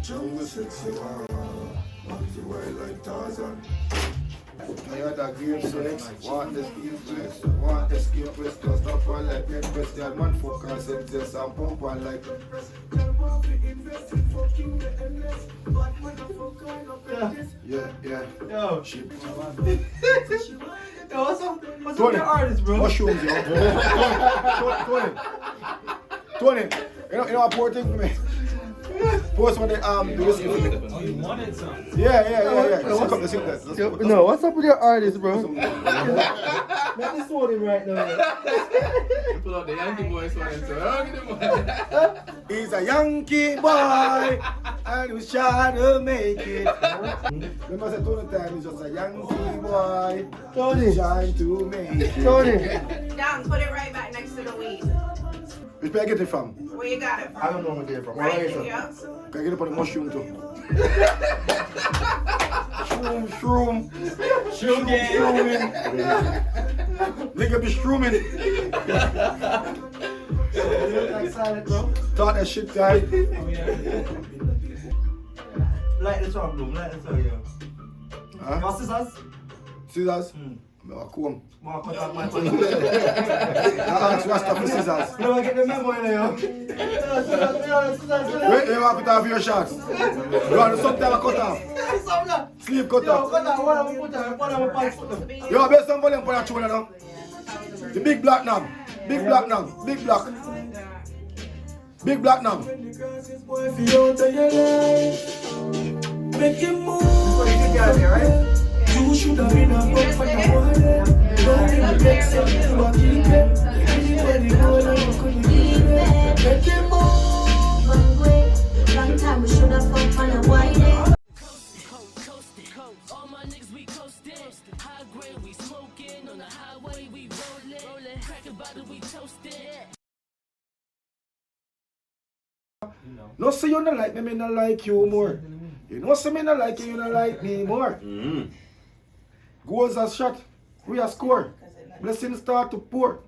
Jungle sexy one, the way like Tarzan. I had a great sex, want the skill flex, want the skill press, just up one like net press, that man focus and just and pump one like yeah. Yo. Shit. Yo, what's up with your artist, bro? Mushrooms, yo. Tony, you know what poor thing for me? Post when they do this for me. Oh, you wanted something? Yeah. Let's sing that. No, what's up with your artist, bro? Let me sort him right now. You pull out the Yankee boy so He's a Yankee boy and he's trying to make it. Remember I said Tony time, he's just a Yankee boy. Tony. Trying to make it. Tony. Down, put it right back next to the weed. Which where I get it from? Where you got it from? I don't know where they're from. Right Where here, is yeah. Can I get it on the mushroom too? Shroom. Shrooming. Nigga be shrooming. You look like silent, bro. Talk that shit, guy. Light the song, Bloom. Light the song, yo. Huh? Your scissors? Scissors? I comb. More cut off my I ask Rasta for scissors. No, I get the memo in there, yo. Scissors. Wait, you want to cut off your shots? You want something I cut off? Sleeve cut Yo, off. cut off. What am I put on? What am I pants put on? Yo, best some volume for that tune now. The big black now. Big black now. Big black. Big black now. Make him move. So you can get there, right? You should have been a fuck for the boy. Don't even make sense to a keep it. Anybody go and you couldn't keep it. Make him move. Long time we should have fucked on a white day. All my niggas we coastin', high grade we smoking, on the highway we rollin', crack a bottle we toastin'. No, say you not like me not like you more. You know, say me not like you not like me more. Goals are shot, we are score. Blessings start to pour.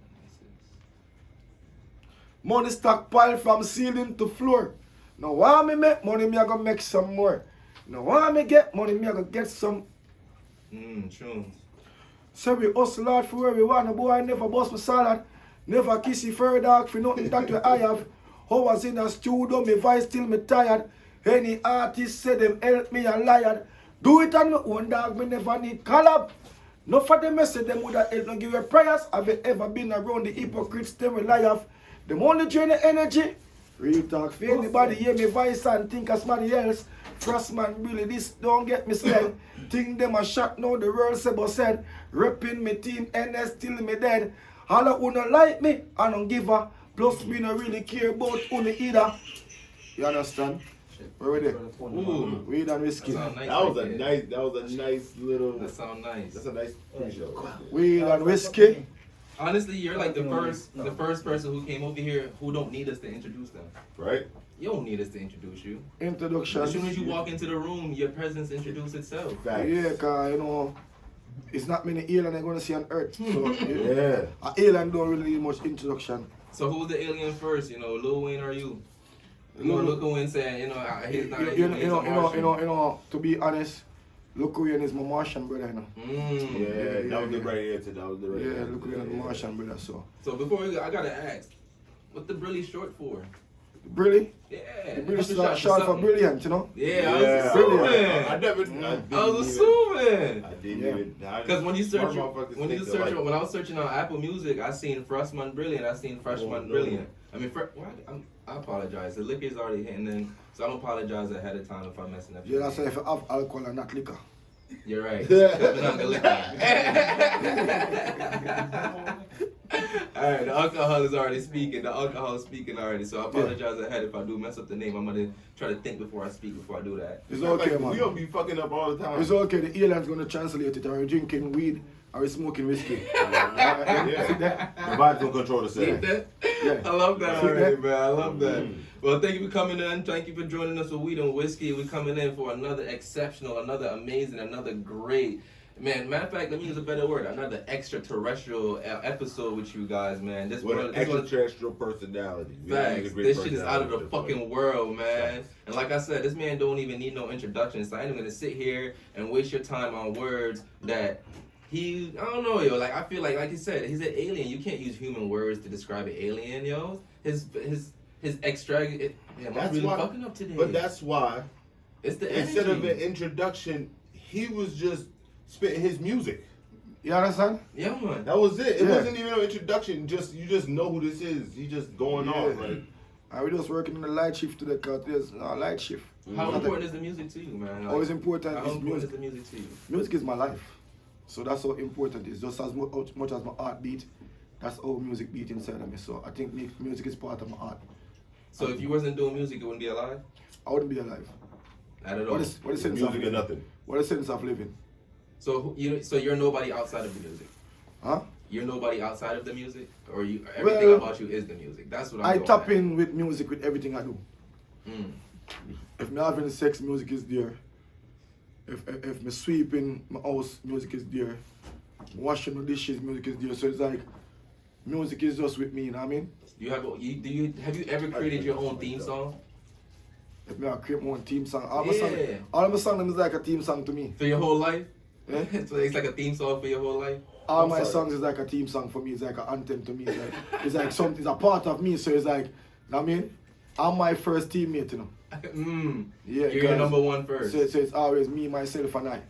Money stockpile from ceiling to floor. Now why me make money, me I gonna make some more. Now why me get money, me I gonna get some. True. So we hustle hard for where we want. No boy never bust my salad. Never kiss you fur dog for nothing that I have. How was in a studio, me voice till me tired. Any artist say them help me a liar. Do it on my own dog, me never need collab. No for them say them woulda help no give you prayers. Have you ever been around the hypocrites them will lie off? Them only drain the energy. Real talk for anybody hear me voice and think as somebody else. Frassman really this don't get me scared. Think them a shot now the world say but said. Repping me team NS till me dead. All of who don't like me, I don't give a. Plus me no really care about who either. You understand? Where we there? Ooh. Weed and whiskey. That sound nice. That was a nice little. That sound nice. That's a nice pre-show. Weed and whiskey. Honestly, you're like the first person who came over here who don't need us to introduce them. Right? You don't need us to introduce you. Introduction. As soon as you walk into the room, your presence introduces itself. Facts. Yeah, cause you know, it's not many alien I'm gonna see on Earth. So Yeah. an alien don't really need much introduction. So who's the alien first? You know, Lil Wayne or you? You know, Lil Wayne saying, he's not. You know, to be honest, Look Wayne is my Martian brother, you know. Yeah, that was the right answer. That was the right Yeah, answer. Look Wayne is my Martian brother, so. So before we go, I gotta ask, what the Brilly short for? Brilly? Yeah. The British is short for brilliant, you know? Yeah, Yeah. I I was never. I was assuming. I didn't Yeah. even. Because when you search, Smart motherfuckers when think alike. I was searching on Apple Music, I seen Frassman Brilliant. I seen Freshman Oh, no. Brilliant. I mean, I apologize. The liquor's already hitting in, so I'm apologize ahead of time if I'm messing up. Yeah, that's why if you have alcohol and not liquor. You're right. Stepping on the liquor. All right, the alcohol is already speaking. The alcohol is speaking already. So I apologize ahead if I do mess up the name. I'm gonna try to think before I speak before I do that. It's okay, We man. don't be fucking up all the time. It's okay, the alien's gonna translate it. Are you drinking weed? Are you smoking whiskey? Yeah. The vibe's gonna control the See set. that? Yeah. I love that See already, that? man. I love that. Well, thank you for coming in. Thank you for joining us with Weed and Whiskey. We're coming in for another exceptional, another amazing, another great, Man, matter of fact, let me use a better word. Another extraterrestrial episode with you guys, man. This With one, an this one, extraterrestrial personality. facts. This shit is out of the personality. fucking world, man. And like I said, this man don't even need no introduction. So I ain't gonna sit here and waste your time on words that I don't know, yo. Like I feel like you said, he's an alien. You can't use human words to describe an alien, yo. His extract. I'm That's really why- fucking up today. But that's why, it's the instead of energy. an introduction, he was just spitting his music. You understand? Yeah, man. That was it. It Yeah. wasn't even an introduction. You just know who this is. He just going on. Like, I was just working on the light shift today because there's no light shift. How important is the music to you, man? Like, Always important How is important music. is the music to you? Music is my life. So that's how important it is. Just as much as my heart beat, that's how music beat inside of me. So I think music is part of my heart. So if you wasn't doing music, you wouldn't be alive? I wouldn't be alive. Not at all. What is sense of music or living? nothing. What is sense of living? So you're nobody outside of the music. Huh? You're nobody outside of the music, or everything Well, about you is the music. That's what I I'm tap going in with music with everything I do. at. Mm. If me having sex, music is there. If me sweeping my house, music is there. Washing the dishes, music is there. So it's like music is just with me. You know what I mean? Have you ever created your own theme song If me I create my own theme song, all Yeah. my song is like a theme song to me. for your whole life? Yeah? So it's like a theme song for your whole life. All I'm my sorry. songs is like a theme song for me. It's like an anthem to me. It's like something. It's a part of me. So it's like, you know what I mean? I'm my first teammate, you know. Yeah, You're your guys. number one first. So it's always me, myself, and I.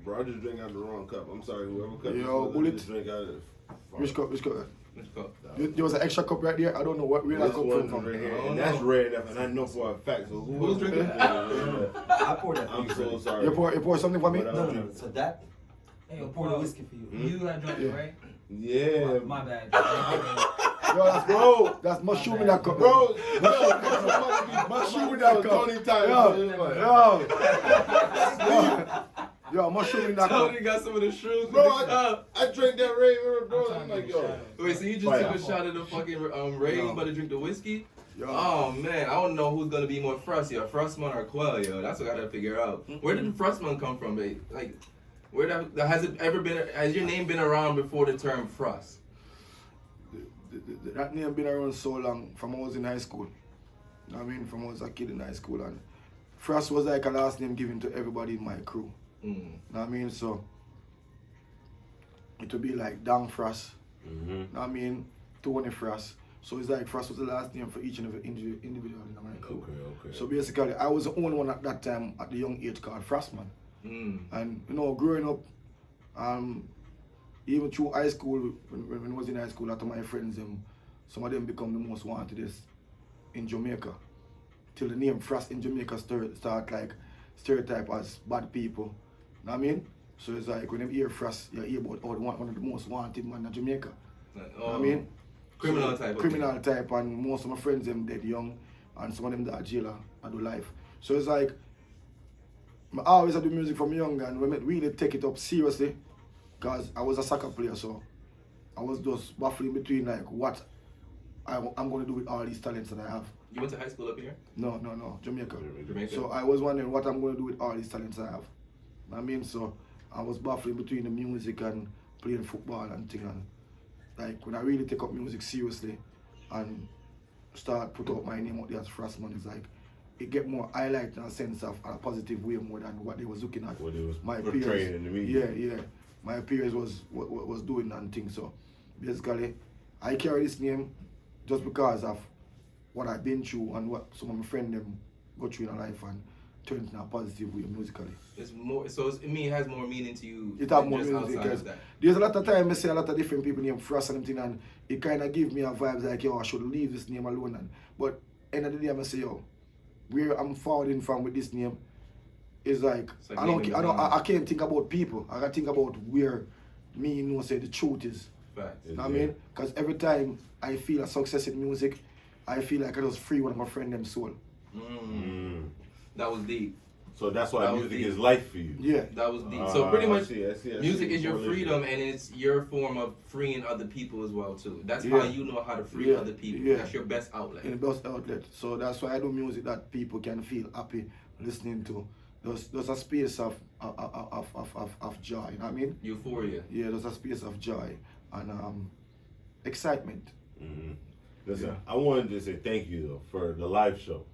Bro, I just drank out the wrong cup. I'm sorry, whoever cut Yo, this was, I bullet. just drank out of it. Which cup? Let's go. There was an extra cup right there. I don't know where that This cup one came from. right here, I don't and that's know. rare enough, and I know for a fact. So Who's drinking that? I poured that. I'm so sorry. You pour something for me? But, No. So that. Hey, I poured the whiskey for you. You got drunk, Yeah. right? Yeah, My bad. Yo, that's bro. That's mushroom in that cup. Bro, Mushroom in that cup. Tony time. Yo, mushroom in that cup. Tony got some of the shrooms. Bro, in the cup. I drank that Ray, bro. I'm I'm trying like, to yo. get a Wait, so you just Fire. took a shot of the fucking Ray, Yo. but to drink the whiskey? Yo. Oh man, I don't know who's gonna be more Frost, yo, Frassman or Quell, yo. That's what I gotta figure out. Where did Frassman come from, babe? Like, has your name been around before the term Frost? That name been around so long from when I was in high school. You know what I mean? From when I was a kid in high school. And Frost was like a last name given to everybody in my crew. Mm. You know what I mean? So it would be like Dang Frost. Mm-hmm. You know what I mean? Tony Frost. So it's like Frost was the last name for each and every individual in my crew. Okay. So basically, I was the only one at that time at the young age called Frassman. Mm. And you know, growing up, even through high school, when I was in high school, a lot of my friends, some of them become the most wanted in Jamaica. Till the name Frost in Jamaica start like stereotype as bad people. You know what I mean? So it's like when you hear Frost, you hear about one of the most wanted man in Jamaica. You know what I mean? Criminal So, type. Criminal type, and most of my friends them dead young, and some of them that are jailer I do life. So it's like I always do music from young, and we really take it up seriously, cause I was a soccer player, so I was just baffling between like what I'm going to do with all these talents that I have. You went to high school up here? No, Jamaica. Jamaica. So I was wondering what I'm going to do with all these talents I have. I mean, so I was baffling between the music and playing football and thing. And like when I really take up music seriously and start put up my name out there as Frassman, it's like it get more highlight in a sense of a positive way more than what they was looking at. What it was My portraying peers, in the media. yeah. My peers was doing and things. So basically, I carry this name just because of what I've been through and what some of my friends them go through in life and turn it in a positive way musically. It's more. So it has more meaning to you. It have than more just music outside because of that. there's a lot of time I see a lot of different people named Frost and everything, and it kind of give me a vibes like, yo, I should leave this name alone. But end of the day, I say, yo, where I'm forwarding from with this name is like, It's like I can't think about people. I can think about where me, you know, say the truth is. Facts. You know what I mean? Because every time I feel a success in music, I feel like I just free one of my friend them soul. That was deep. So that's why That was music deep. is life for you. Yeah. That was deep. So pretty much, I see, music is your Correlation. freedom, and it's your form of freeing other people as well too. That's Yeah. how you know how to free Yeah. other people. Yeah. That's your best outlet. In the best outlet. So that's why I do music that people can feel happy listening to. there's a space of joy, you know what I mean? Euphoria. Yeah, there's a space of joy and excitement. Mm-hmm. Listen, I wanted to say thank you though for the live show.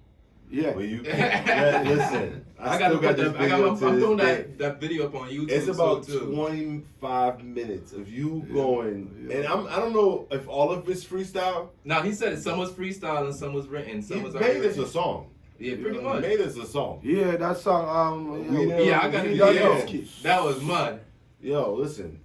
Yeah. When you listen, I got this I'm video to throwing this day. that video up on YouTube. It's about too. 25 minutes of you going, and I don't know if all of it's freestyle. Now he said some was freestyle and some was written. Some He was made already us a song. Yeah, pretty He much. made us a song. Yeah, that song, Yeah, I got it. Yeah. That was mud. Yo, listen,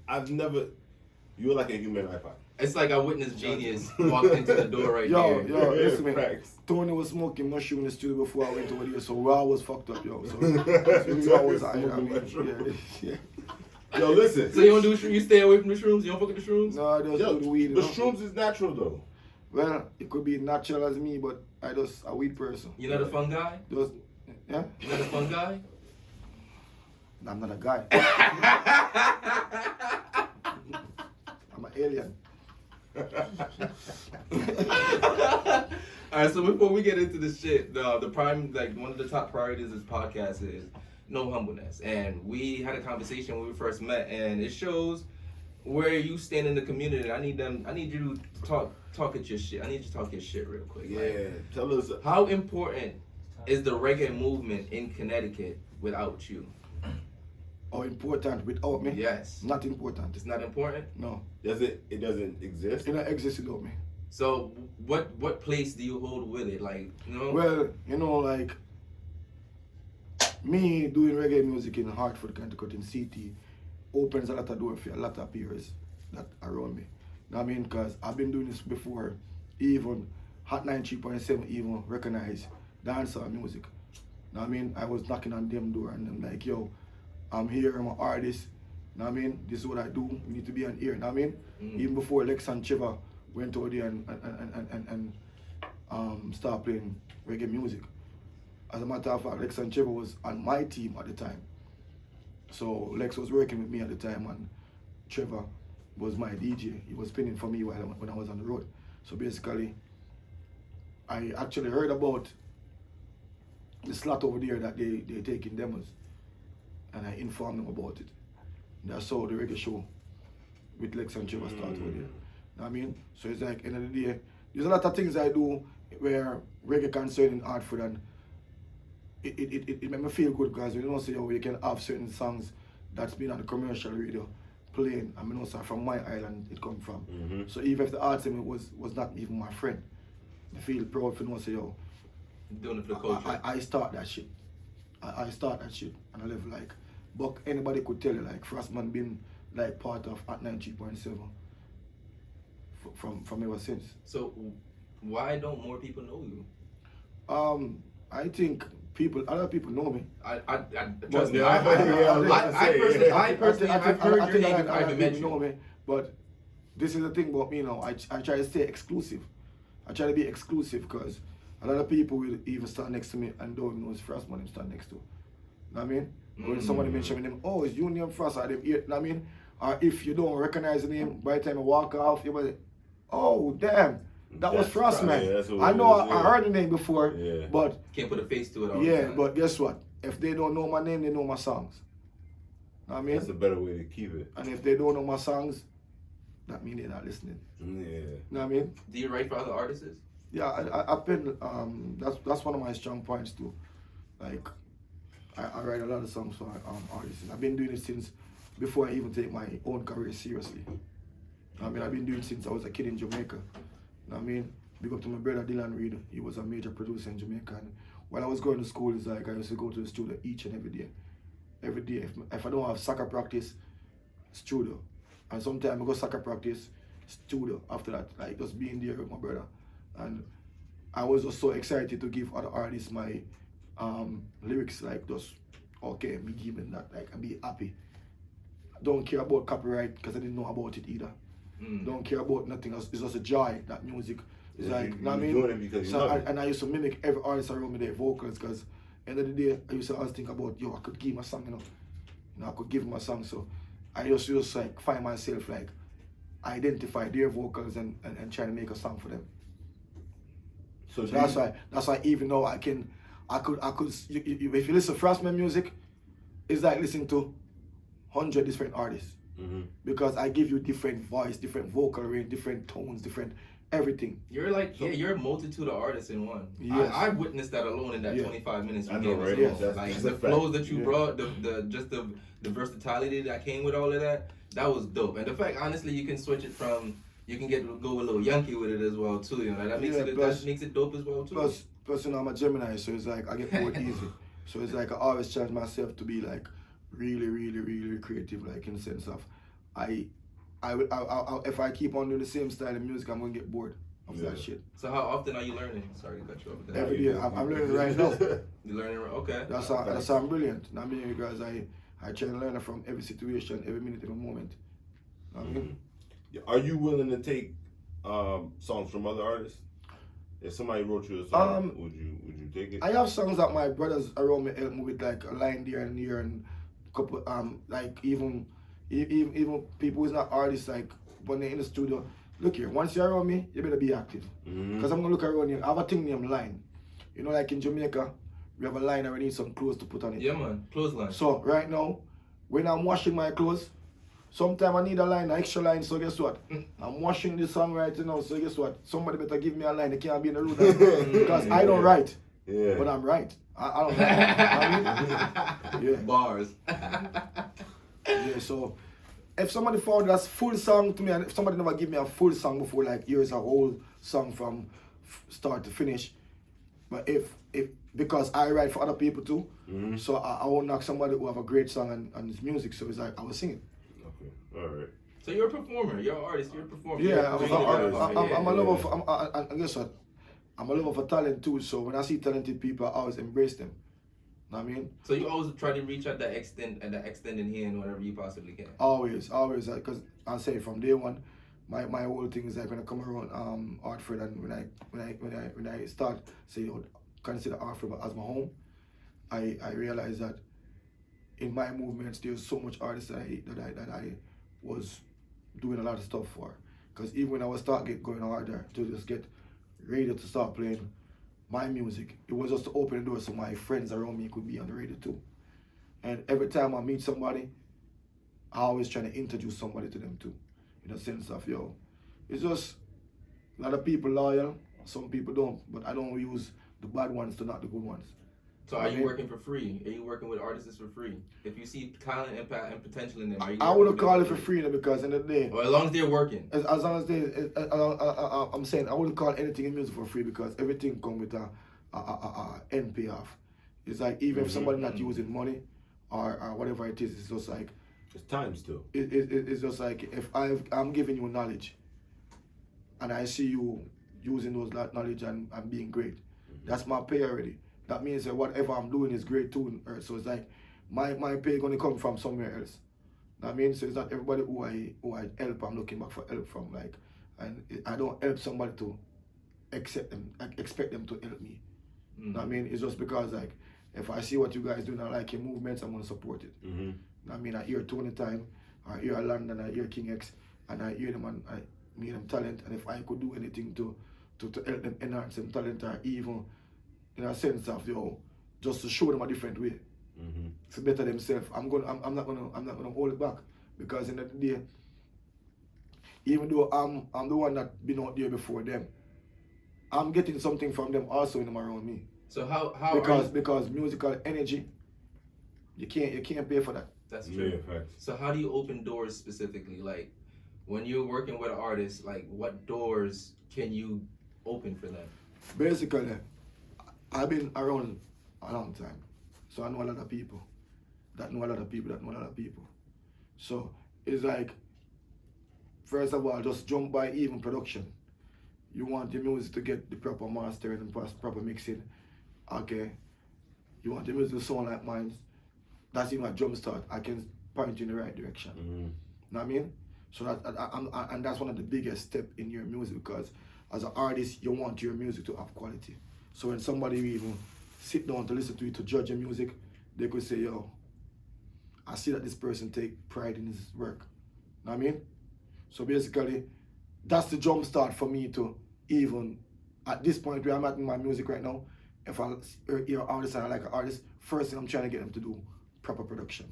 you're like a human iPod. It's like I witnessed genius walk into the door right Yo, there. yo, listen, man. Facts. Tony was smoking mushroom in the studio before I went over there, so we always fucked up, yo. So we always, yeah. Yo, listen. So you don't do you stay away from the shrooms? You don't fuck with the shrooms? No, I just Yo, do the weed. the you know? shrooms is natural though. Well, it could be natural as me, but I just a weed person. You're not a fun guy? Just, yeah? You're not a fun guy? I'm not a guy. I'm an alien. Alright, so before we get into this shit, the prime, like one of the top priorities of this podcast is no humbleness. And we had a conversation when we first met, and it shows where you stand in the community. I need you to talk at your shit. I need you to talk your shit real quick. Yeah, Like, tell us. how important is the reggae movement in Connecticut without you? Or important without me? Yes. Not important. It's not important? No. It doesn't exist? It don't exist without me. So what place do you hold with it? Like, you know? Well, you know, like, me doing reggae music in Hartford, Connecticut, in CT, opens a lot of doors for a lot of peers that around me. You know what I mean? Because I've been doing this before, even Hot 93.7 even recognize dancehall music. You know what I mean? I was knocking on them door and I'm like, yo, I'm here, I'm an artist. You know what I mean? This is what I do. You need to be on ear. You know what I mean? Even before Lex and Trevor went over there and started playing reggae music. As a matter of fact, Lex and Trevor was on my team at the time. So Lex was working with me at the time and Trevor was my DJ. He was spinning for me when I was on the road. So basically, I actually heard about the slot over there that they taking demos. And I informed them about it. That's how the reggae show with Lex and Trevor started over there. You know what I mean? So it's like, end of the day, there's a lot of things I do where reggae concerned in Hartford, and it made me feel good because you know, say, oh, you can have certain songs that's been on the commercial radio playing. I mean, also from my island it come from. So even if the artist was not even my friend, I feel proud for say, yo, Doing it for the culture. I start that shit. I start that shit, and I live like. But anybody could tell you, like, Frassman been like part of at 93.7 from ever since. So why don't more people know you? I think other people know me. I trust me. Yeah, I personally, I've heard your name before I even met know you. me, but this is the thing about me, you know. I try to stay exclusive. I try to be exclusive because a lot of people will even stand next to me and don't even know it's Frassman I'm stand next to. You know what I mean? When somebody mention my name, oh, it's you name Frost, or them, you know what I mean? Or if you don't recognize the name, by the time I walk off, you're like, oh, damn, that was Frassman. Yeah, I know I heard the name before, but Can't put a face to it all the yeah, time. but guess what? If they don't know my name, they know my songs. Know what I mean? That's a better way to keep it. And if they don't know my songs, that means they're not listening. Yeah. You know what I mean? Do you write for other artists? Yeah, I've been, that's one of my strong points too. Like, I write a lot of songs for artists. I've been doing it since before I even take my own career seriously. I mean, I've been doing it since I was a kid in Jamaica. You know what I mean? Big up to my brother Dylan Reed. He was a major producer in Jamaica. And while I was going to school, it's like I used to go to the studio each and every day. Every day. If I don't have soccer practice, studio. And sometimes I go soccer practice, studio after that. Like just being there with my brother. And I was just so excited to give other artists my lyrics, like just, okay, me giving that, like, and be happy. Don't care about copyright because I didn't know about it either. Don't care about nothing else. It's just a joy, that music. It's like, you know what I mean? Doing it because you love it. And I used to mimic every artist around me, their vocals, because end of the day, I used to always think about, yo, I could give him a song, you know, I could give him a song. So I just like find myself like identify their vocals and try to make a song for them. So that's why even though I can if you listen to Frassman music, it's like listening to 100 different artists. Because I give you different voice, different vocal range, different tones, different everything. You're like, you're a multitude of artists in one. Yes. I witnessed that alone in that Yeah. 25 minutes you I know, gave us. right? Yes. That's Like a the fact. flows that you Yeah. brought, the versatility that came with all of that, that was dope. And the fact, honestly, you can switch it from, you can go a little Yankee with it as well too. You know, that makes that makes it dope as well too. Plus, you know, I'm a Gemini, so it's like I get bored easy. So it's like I always challenge myself to be like really, really, really creative, like in the sense of I if I keep on doing the same style of music, I'm gonna get bored of that shit. So how often are you learning? Sorry to cut you off with that. Every day, I'm learning right now. You learning? Okay. That's how I'm brilliant. I mean, because I try to learn from every situation, every minute, every moment. I mean, Are you willing to take songs from other artists? If somebody wrote you a song, would you take it? I have songs that my brothers around me help me with, like a line there and here, and couple like even people who's not artists, like when they're in the studio. Look here, once you're around me, you better be active. Because I'm gonna look around you. I have a thing named line. You know, like in Jamaica, we have a line and we need some clothes to put on it. Yeah, man. Clothesline. So right now, when I'm washing my clothes, sometimes I need a line, an extra line. So guess what? I'm washing this song right now. So guess what? Somebody better give me a line. They can't be in the room because I don't write, but I'm right. I don't. I mean, yeah. Bars. Yeah. So if somebody found that full song to me, and if somebody never give me a full song before, like here's a whole song from start to finish, but if because I write for other people too, so I won't knock somebody who have a great song and his music. So it's like I will sing it. Okay, all right. So you're a performer. You're an artist. You're a performer. Yeah, I'm a lover. Yeah. And guess what? I'm a lover for talent too. So when I see talented people, I always embrace them. Know what I mean? So you always try to reach out that extending hand whenever you possibly can. Always, because I say from day one, my whole thing is like when I come around Hartford, and when I start say consider Hartford as my home, I realize that in my movements there's so much artists that I was doing a lot of stuff for. Because even when I was going harder to just get radio to start playing my music, it was just to open the door so my friends around me could be on the radio too. And every time I meet somebody, I always try to introduce somebody to them too. In a sense of, it's just a lot of people loyal, some people don't, but I don't use the bad ones to not the good ones. So are you working for free? Are you working with artists for free? If you see talent and potential in them, are you? I wouldn't call it for free because in the day, well, as long as they're working. As long as I'm saying I wouldn't call anything in music for free because everything comes with a end payoff. It's like even if somebody not using money or whatever it is, it's just like it's time still. It's just like if I'm giving you knowledge, and I see you using those knowledge and being great, that's my pay already. That means that whatever I'm doing is great too. So it's like my pay gonna come from somewhere else. That means so it's not everybody who I help, I'm looking back for help from. Like, and I don't help somebody to expect them to help me. I mean, it's just because like if I see what you guys do and I like your movements, I'm gonna support it. I mean, I hear Tony Time, I hear London, I hear King X, and I hear them and I meet them talent. And if I could do anything to help them enhance them talent, or even in a sense of just to show them a different way, to better themselves, I'm not gonna hold it back, because in the day, even though I'm the one that been out there before them, I'm getting something from them also when them around me. So how because musical energy, you can't pay for that. That's true. Yeah, facts. So how do you open doors specifically? Like when you're working with an artist, like what doors can you open for them? Basically, I've been around a long time, so I know a lot of people that know a lot of people that know a lot of people. So it's like, first of all, just jump by even production. You want your music to get the proper mastering and proper mixing. Okay. You want your music to sound like mine. That's even a jump start. I can point you in the right direction. Know what I mean? So and that's one of the biggest steps in your music, because as an artist, you want your music to have quality. So when somebody even sit down to listen to it, to judge your music, they could say, I see that this person take pride in his work. Know what I mean? So basically, that's the jump start for me to even, at this point where I'm at in my music right now, if I hear an artist and I like an artist, first thing I'm trying to get them to do proper production.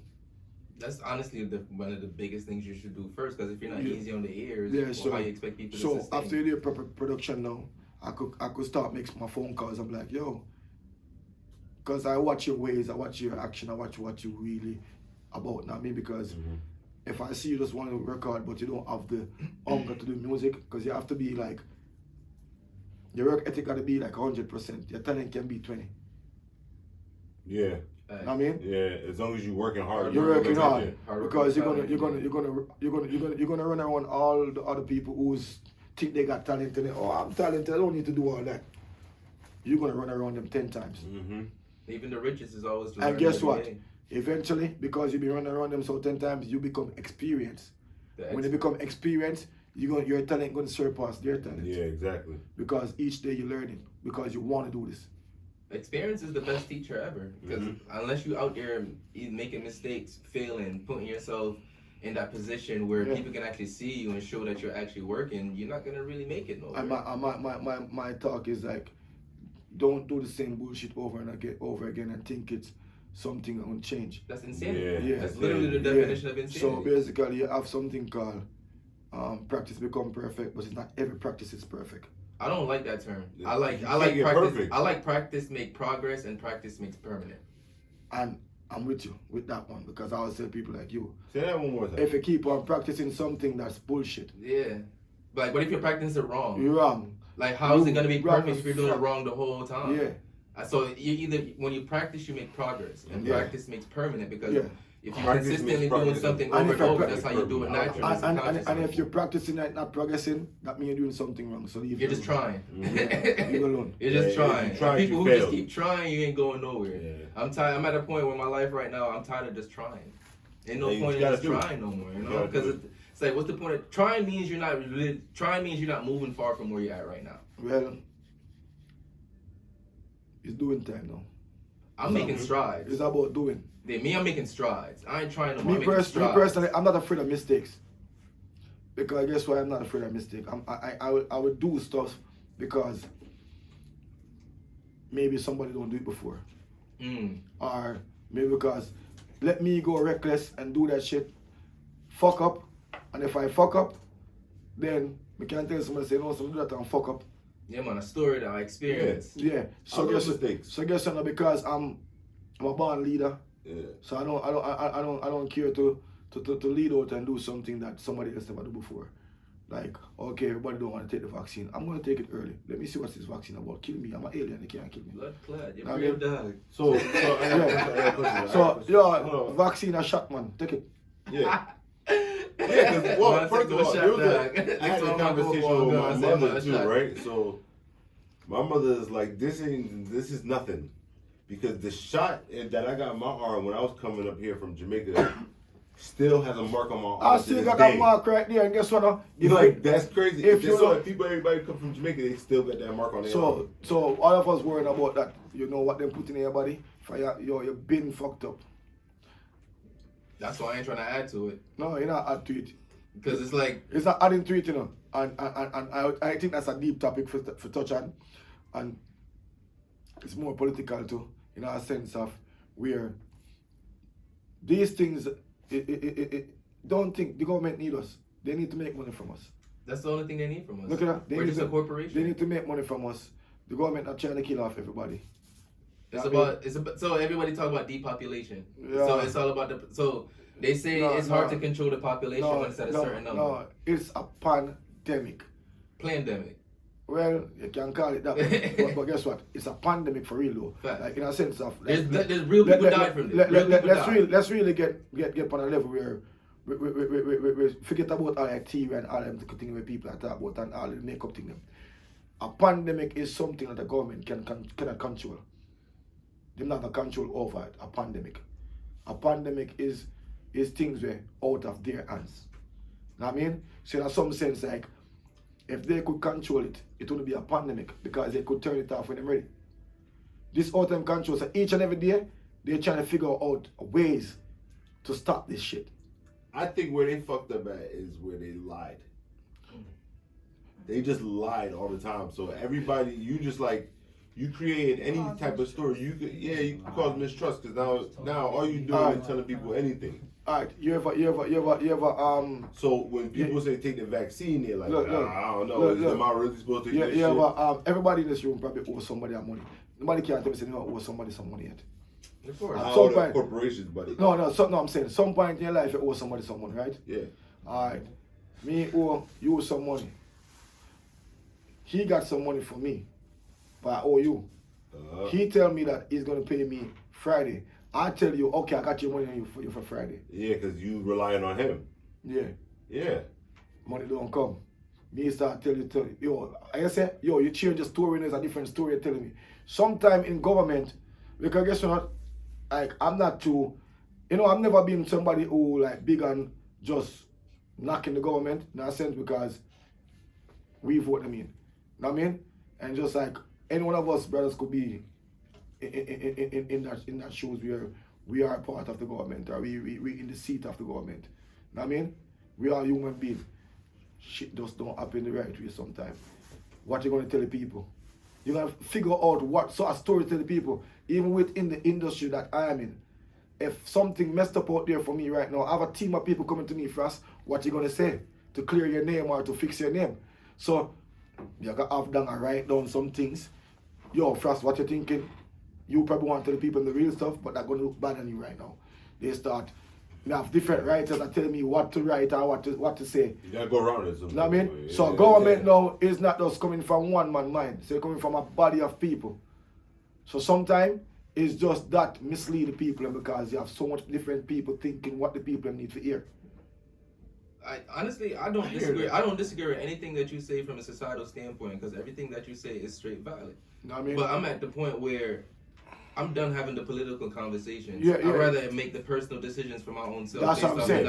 That's honestly one of the biggest things you should do first, because if you're not Yeah. easy on the ears, Yeah, well, so- how you expect people to So sustain? after you do proper production now, I could start making my phone calls. I'm like, yo, because I watch your ways, I watch your action, I watch what you really about. Know what I mean? Because if I see you just want to work hard, but you don't have the hunger to do music, because you have to be like, your work ethic got to be like 100%. Your talent can be 20. Yeah. Know what I mean? Yeah. As long as you're working hard. You're working gonna hard make it. because you're gonna run around all the other people who think they got talent and oh, I'm talented, I don't need to do all that. You're gonna run around them 10 times. Even the richest is always. And guess what? Eventually, because you be running around them so 10 times, you become experienced. When you become experienced, your talent gonna surpass their talent. Yeah, exactly. Because each day you're learning, because you want to do this. Experience is the best teacher ever, because unless you out there making mistakes, failing, putting yourself in that position where people can actually see you and show that you're actually working, you're not gonna really make it nowhere. And my talk is like, don't do the same bullshit over again and think it's something gonna change. That's insanity. Yeah. That's literally the definition of insanity. So basically, you have something called practice become perfect, but it's not every practice is perfect. I don't like that term. I like get practice. perfect. I like practice make progress and practice makes permanent. And I'm with you with that one, because I always tell people like you, Say that one more time. if you keep on practicing something that's bullshit, Yeah. Like, what if you're practicing it wrong? you're wrong. Like, how is it gonna be Wrong perfect if you're doing it wrong the whole time? Yeah. So you either when you practice, you make progress, and practice makes permanent, because if you're Practice consistently makes doing progress. something And over if and I over, practice that's how you do it naturally. And if you're practicing and not progressing, that means you're doing something wrong. So You're just trying. Leave alone. You're just Yeah, trying. if you try, And people you who just fail. keep trying, you ain't going nowhere. Yeah. I'm tired. I'm at a point where my life right now, I'm tired of just trying. Ain't no Yeah, you point in gotta just do it. trying no more, you You know? gotta do Because it. it's like, what's the point of trying? Means you're not really trying. Means you're not moving far from where you're at right now. Well, it's doing time now. I'm making strides. It's about doing. Me, I'm making strides. I ain't trying no more. Me I'm making strides. personally, I'm not afraid of mistakes. Because guess why I'm not afraid of mistakes? I would do stuff because maybe somebody don't do it before. Or maybe because let me go reckless and do that shit, fuck up, and if I fuck up, then we can tell somebody say no, somebody do that and fuck up. Yeah, man, a story that I experienced. Yeah. So I love guess mistakes. so guess what? Because I'm a born leader. Yeah. So I don't care to lead out and do something that somebody else never do before. Like, okay, everybody don't want to take the vaccine. I'm gonna take it early. Let me see what's this vaccine about. Kill me. I'm an alien. They can't kill me. Blood clad. You're I a mean- real dog. So I got a question. So yeah, vaccine a shot, man. Take it. Yeah. Yeah, because well, Man, first take of all, the there was shot, dog. I had a That's all conversation I'm with going my for. mother That's too, shot. right? So my mother is like, this is nothing, because the shot that I got in my arm when I was coming up here from Jamaica still has a mark on my arm. I to still this got day. that mark right there, and guess what? It's like that's crazy. if If you so, look- if people, everybody come from Jamaica, they still got that mark on their arm. So all of us worrying about that. You know what they put in your body? For you're been fucked up. That's why I ain't trying to add to it. No, you're not add to it. Because it's like, It's not adding to it, you know. And I think that's a deep topic for touch on. And it's more political too, in a sense of where these things, don't think the government need us. They need to make money from us. that's the only thing they need from us. Look at that. We're just a corporation. They need to make money from us. The government not trying to kill off everybody. It's I mean- about so everybody talk about depopulation. Yeah. So it's all about they say No, it's hard no. to control the population when it's at a certain number. No, it's a pandemic. Pandemic. Well, you can call it that, but guess what? It's a pandemic for real though. Fact. Like in a sense of There's real people died from this. Real people died. let's really get on a level where we forget about all that TV and all them things where people are talking about and all the makeup thing. Them. A pandemic is something that the government cannot control. They not have control over it. A pandemic. A pandemic is things where out of their hands. Know what I mean? So in some sense, like if they could control it, it wouldn't be a pandemic because they could turn it off when they're ready. This out of control, so each and every day they're trying to figure out ways to stop this shit. I think where they fucked up at is where they lied. They just lied all the time. So everybody, you you create any type of story, you could cause mistrust because now all you doing is telling people anything. Alright, you ever So when people say take the vaccine, they're like, Look, I don't know, am I really supposed to take that shit? Everybody in this room probably owes somebody money. Nobody can't tell me say they don't owe somebody some money yet. Of course. I owe the corporations, buddy. No, I'm saying some point in your life you owe somebody some money, right? Yeah. Alright. Me owe you some money. He got some money for me, but I owe you. He tell me that he's gonna pay me Friday. I tell you, okay, I got your money for you for Friday. Yeah, because you relying on him. Yeah. Yeah. Money don't come. Me start tell you, yo, I say, yo, you change the story and there's a different story you're telling me. Sometime in government, because guess what, like, I'm not too, I've never been somebody who, like, big on just knocking the government, in a sense, because we vote them in. You know what I mean? And just like, any one of us brothers could be in that shoes where we are part of the government, or we in the seat of the government. You know what I mean? We are human beings. Shit just don't happen the right way sometimes. What you gonna tell the people? You're gonna figure out what sort of story to tell the people, even within the industry that I am in. If something messed up out there for me right now, I have a team of people coming to me, Frass, what you gonna say to clear your name or to fix your name? So you gotta have done and write down some things. Yo, Frass, what you thinking? You probably want to tell the people the real stuff, but they're gonna look bad on you right now. They have different writers that tell me what to write or what to say. You gotta go around it. You know what I mean? So government now is not just coming from one man's mind. It's coming from a body of people. So sometimes it's just that mislead the people because you have so much different people thinking what the people need to hear. Honestly, I don't disagree. I don't disagree with anything that you say from a societal standpoint because everything that you say is straight valid. You know what I mean? But I'm at the point where I'm done having the political conversations. Yeah. I'd rather make the personal decisions for my own self. That's what I'm saying.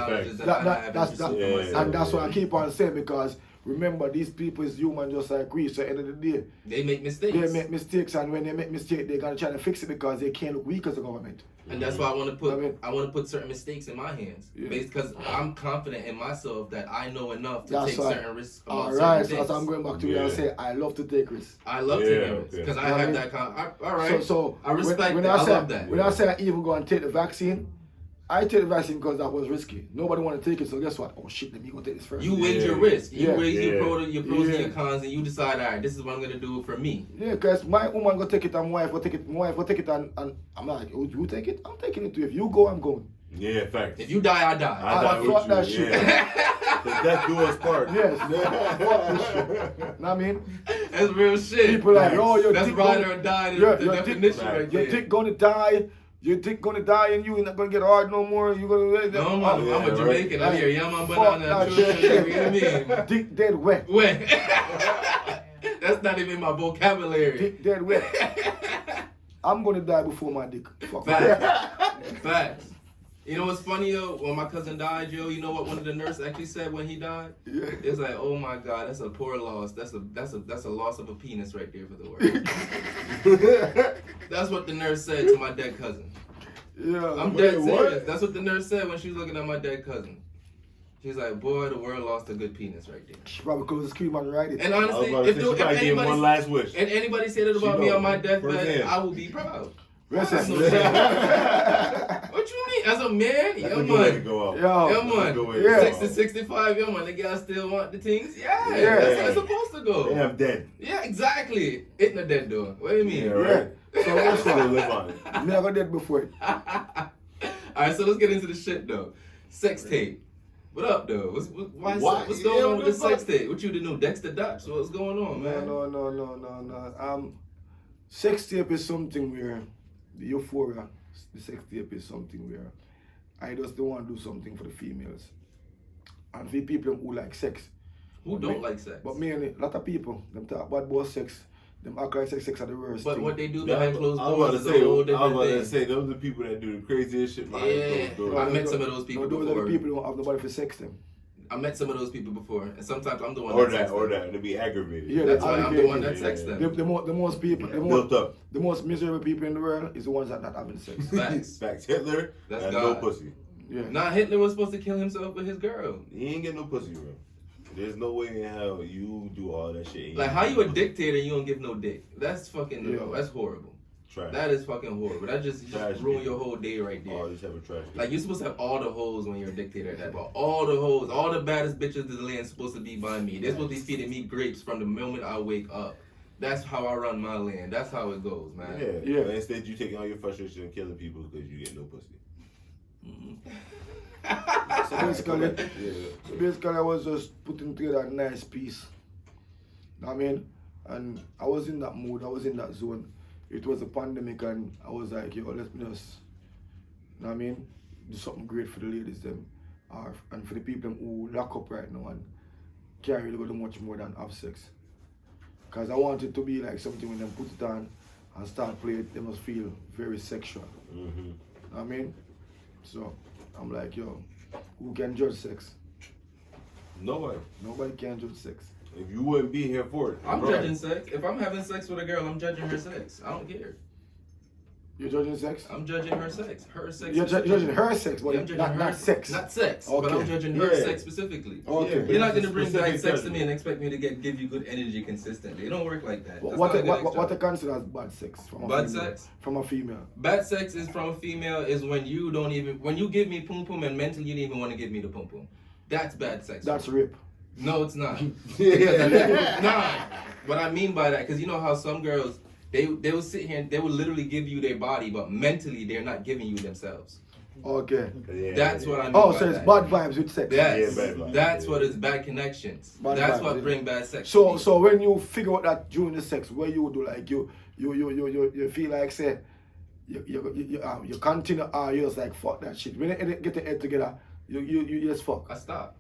And that's what I keep on saying because remember, these people is human just like we. So at the end of the day, they make mistakes. They make mistakes, and when they make mistakes, they're gonna try to fix it because they can't look weak as a government. And that's why I want to put certain mistakes in my hands, because I'm confident in myself that I know enough to take certain risks. All right, so I'm going back to where I say I love to take risks. I love taking risks because I have that kind. All right. So I respect when that. I love that. When I say I even go and take the vaccine, I take the vaccine because that was risky. Nobody want to take it, so guess what? Oh shit, let me go take this first. You weigh your risk. You weigh your pros and your cons, and you decide, all right, this is what I'm gonna do for me. Yeah, because my woman go take it and my wife go take it. My wife go take it and I'm like, oh, you take it? I'm taking it too. If you go, I'm going. Yeah, facts. If you die, I die. Fuck that shit. The death do us part. Yes. Fuck this shit. Know what I mean? That's real shit. People like, oh, your that's dick ride or die. The definition right there. Your dick gonna die. Your dick gonna die and you ain't not gonna get hard no more. You gonna no more. I'm a Jamaican. I'm here. Yeah, my banana. You know what I mean? Dick dead wet. Wet. That's not even my vocabulary. Dick dead wet. I'm gonna die before my dick. Fuck. Facts. You know what's funny though? When my cousin died, yo, you know what one of the nurses actually said when he died? Yeah. It's like, oh my God, that's a poor loss. That's a loss of a penis right there for the world. That's what the nurse said to my dead cousin. Yeah. I'm dead serious. That's what the nurse said when she was looking at my dead cousin. She's like, boy, the world lost a good penis right there. She probably close the screen and write it. And honestly, if anybody, one last wish. And anybody said it about me on my deathbed, I will be proud. Listen. What you mean? As a man? Yeah, man. Yeah, man. 60, 65, yo, man. The guy still want the things? Yeah. That's how it's supposed to go. Yeah, I'm dead. Yeah, exactly. It not dead, though. What do you mean? Yeah, right. So what's one? Live on it. Never dead before. Alright, so let's get into the shit, though. Sex tape. What up, though? What's going on with the sex tape? What you the new Dexter Dutch? What's going on, man? No. Sex tape is something where the Euphoria, the sex tape is something where I just don't want to do something for the females. And for people who like sex. Who don't like sex? But mainly, a lot of people, them talk about sex. Them act like sex are the worst But thing. what they do behind closed doors is a whole different thing. I was about to say, those are the people that do the craziest shit behind closed doors. I met some of those people before. Those are the people who don't have nobody for sex them. I met some of those people before, and sometimes I'm the one that texts them. To be aggravated. Yeah, that's why I'm the one that texts them. The most miserable people in the world is the ones that not having sex. Facts. Hitler that's had God. no pussy. Yeah. Nah, Hitler was supposed to kill himself with his girl. He ain't get no pussy, bro. There's no way in hell you do all that shit. Like, how you a dictator and you don't give no dick? That's fucking, Yeah. that's horrible. Trash. That is fucking horrible. That just Trash ruin people. your whole day right there. Oh, you just have a trash. Like, you're supposed to have all the hoes when you're a dictator at that, but all the hoes, all the baddest bitches in the land supposed to be by me. They're supposed to be feeding me grapes from the moment I wake up. That's how I run my land. That's how it goes, man. Yeah. But instead, you taking all your frustration and killing people because you get no pussy. So basically, Yeah. I was just putting together a nice piece. I mean, and I was in that mood, I was in that zone. It was a pandemic and I was like, yo, let me just, you know what I mean, do something great for the ladies them, and for the people who lock up right now and can't really go do much more than have sex. Because I want it to be like something when them put it on and start playing it, they must feel very sexual. Mm-hmm. You know what I mean? So I'm like, yo, who can judge sex? Nobody. Nobody can judge sex. If you wouldn't be here for it. I'm right. judging sex. If I'm having sex with a girl, I'm judging her sex. I don't care. You're judging sex? I'm judging her sex. Her sex. You're judging her sex, but Yeah, I'm judging not, her, not sex. Not sex. But I'm Okay. judging her Yeah. sex specifically. Okay. Yeah, but You're not it's gonna a bring back specific sex to me judgment. and expect me to give you good energy consistently. It don't work like that. That's What not a good I extra. consider as bad sex from a Bad female? sex? From a female. Bad sex is from a female is when you don't even when you give me pum pum and mentally you don't even want to give me the pum pum. That's bad sex. That's rape. No, it's not. Yeah. Nah. What I mean by that, because you know how some girls they will sit here and they will literally give you their body, but mentally they're not giving you themselves. Okay. Yeah, That's yeah. what I mean. Oh, by so it's that. bad vibes with sex. Yes, Yeah, bad vibes. that's Yeah. what is bad connections. Bad That's vibes, what yeah. bring bad sex. to So me. so when you figure out that during the sex, what you do, like you feel like say you continue you just like fuck that shit. When you get the head together, you just fuck. I stop.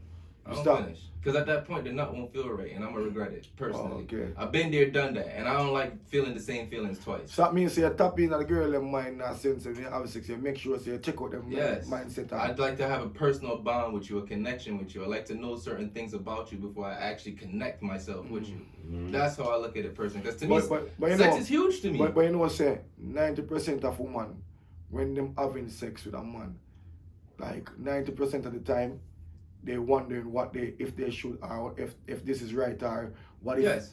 I You don't stop. finish. Because at that point, the nut won't feel right, and I'm gonna regret it personally. Oh, okay. I've been there, done that, and I don't like feeling the same feelings twice. So that means you tap in at the girl in mind in a sense when you have sex, you make sure you check out them Yes. mindset. I'd like to have a personal bond with you, a connection with you. I like to know certain things about you before I actually connect myself with you. That's how I look at a person. Because to me, but you sex know, is huge to me. But you know what say 90% of women when them having sex with a man, like 90% of the time they wondering what they if they should or if this is right or what if Yes.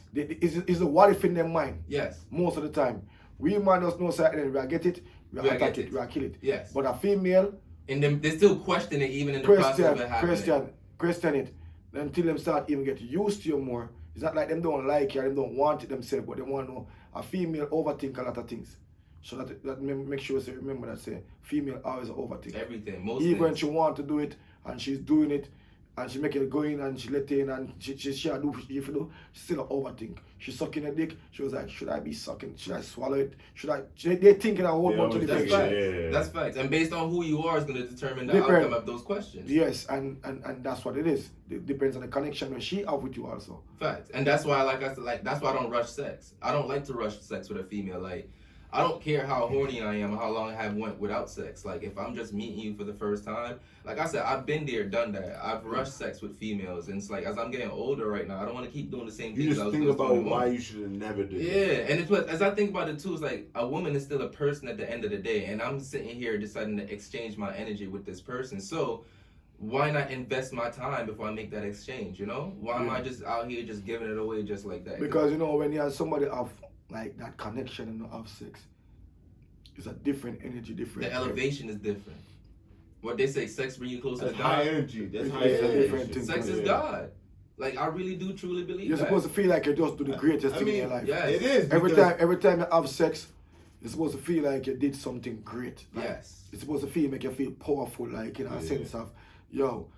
is the what if in their mind Yes. most of the time. We man just know certain we get it, we We attack get it, it. we kill it. Yes. But a female And then they still question it even in the process of it happening. question it until them start even get used to you more. It's not like them don't like you, them don't want it themselves, but they want to know a female overthink a lot of things. So that make sure say remember that say female always overthink. Everything. Most Even when things. she want to do it and she's doing it and she make it go in and she let in and she do if you do, she still overthink. She sucking a dick, she was like, should I be sucking? Should I swallow it? They thinking a whole Yeah, bunch of That's different facts. shit. Yeah. That's facts. And based on who you are is going to determine the Different. outcome of those questions. Yes, and that's what it is. It depends on the connection when she have with you also. Facts. And that's why, like I said, like that's why I don't rush sex. I don't like to rush sex with a female. Like, I don't care how horny I am or how long I have went without sex. Like, if I'm just meeting you for the first time, like I said, I've been there, done that. I've rushed sex with females, and it's like as I'm getting older right now, I don't want to keep doing the same You things. just I was think doing about 21. why you should have never did it. Yeah, and it's what as I think about it too, it's like a woman is still a person at the end of the day, and I'm sitting here deciding to exchange my energy with this person. So why not invest my time before I make that exchange? You know, why am I just out here just giving it away just like that? Because you know when you have somebody have like that connection and not have sex, it's a different energy, different. the elevation is different. What they say, sex brings you closer That's to high God. energy. That's It's high a energy. different thing. Sex is Yeah. God. Like I really do truly believe You're that. supposed to feel like you just do the greatest I thing in mean, your life. Yes. It is. Every because- time you have sex, you're supposed to feel like you did something great. Like, Yes. It's supposed to make you feel powerful, like in a Yeah. sense of, yo,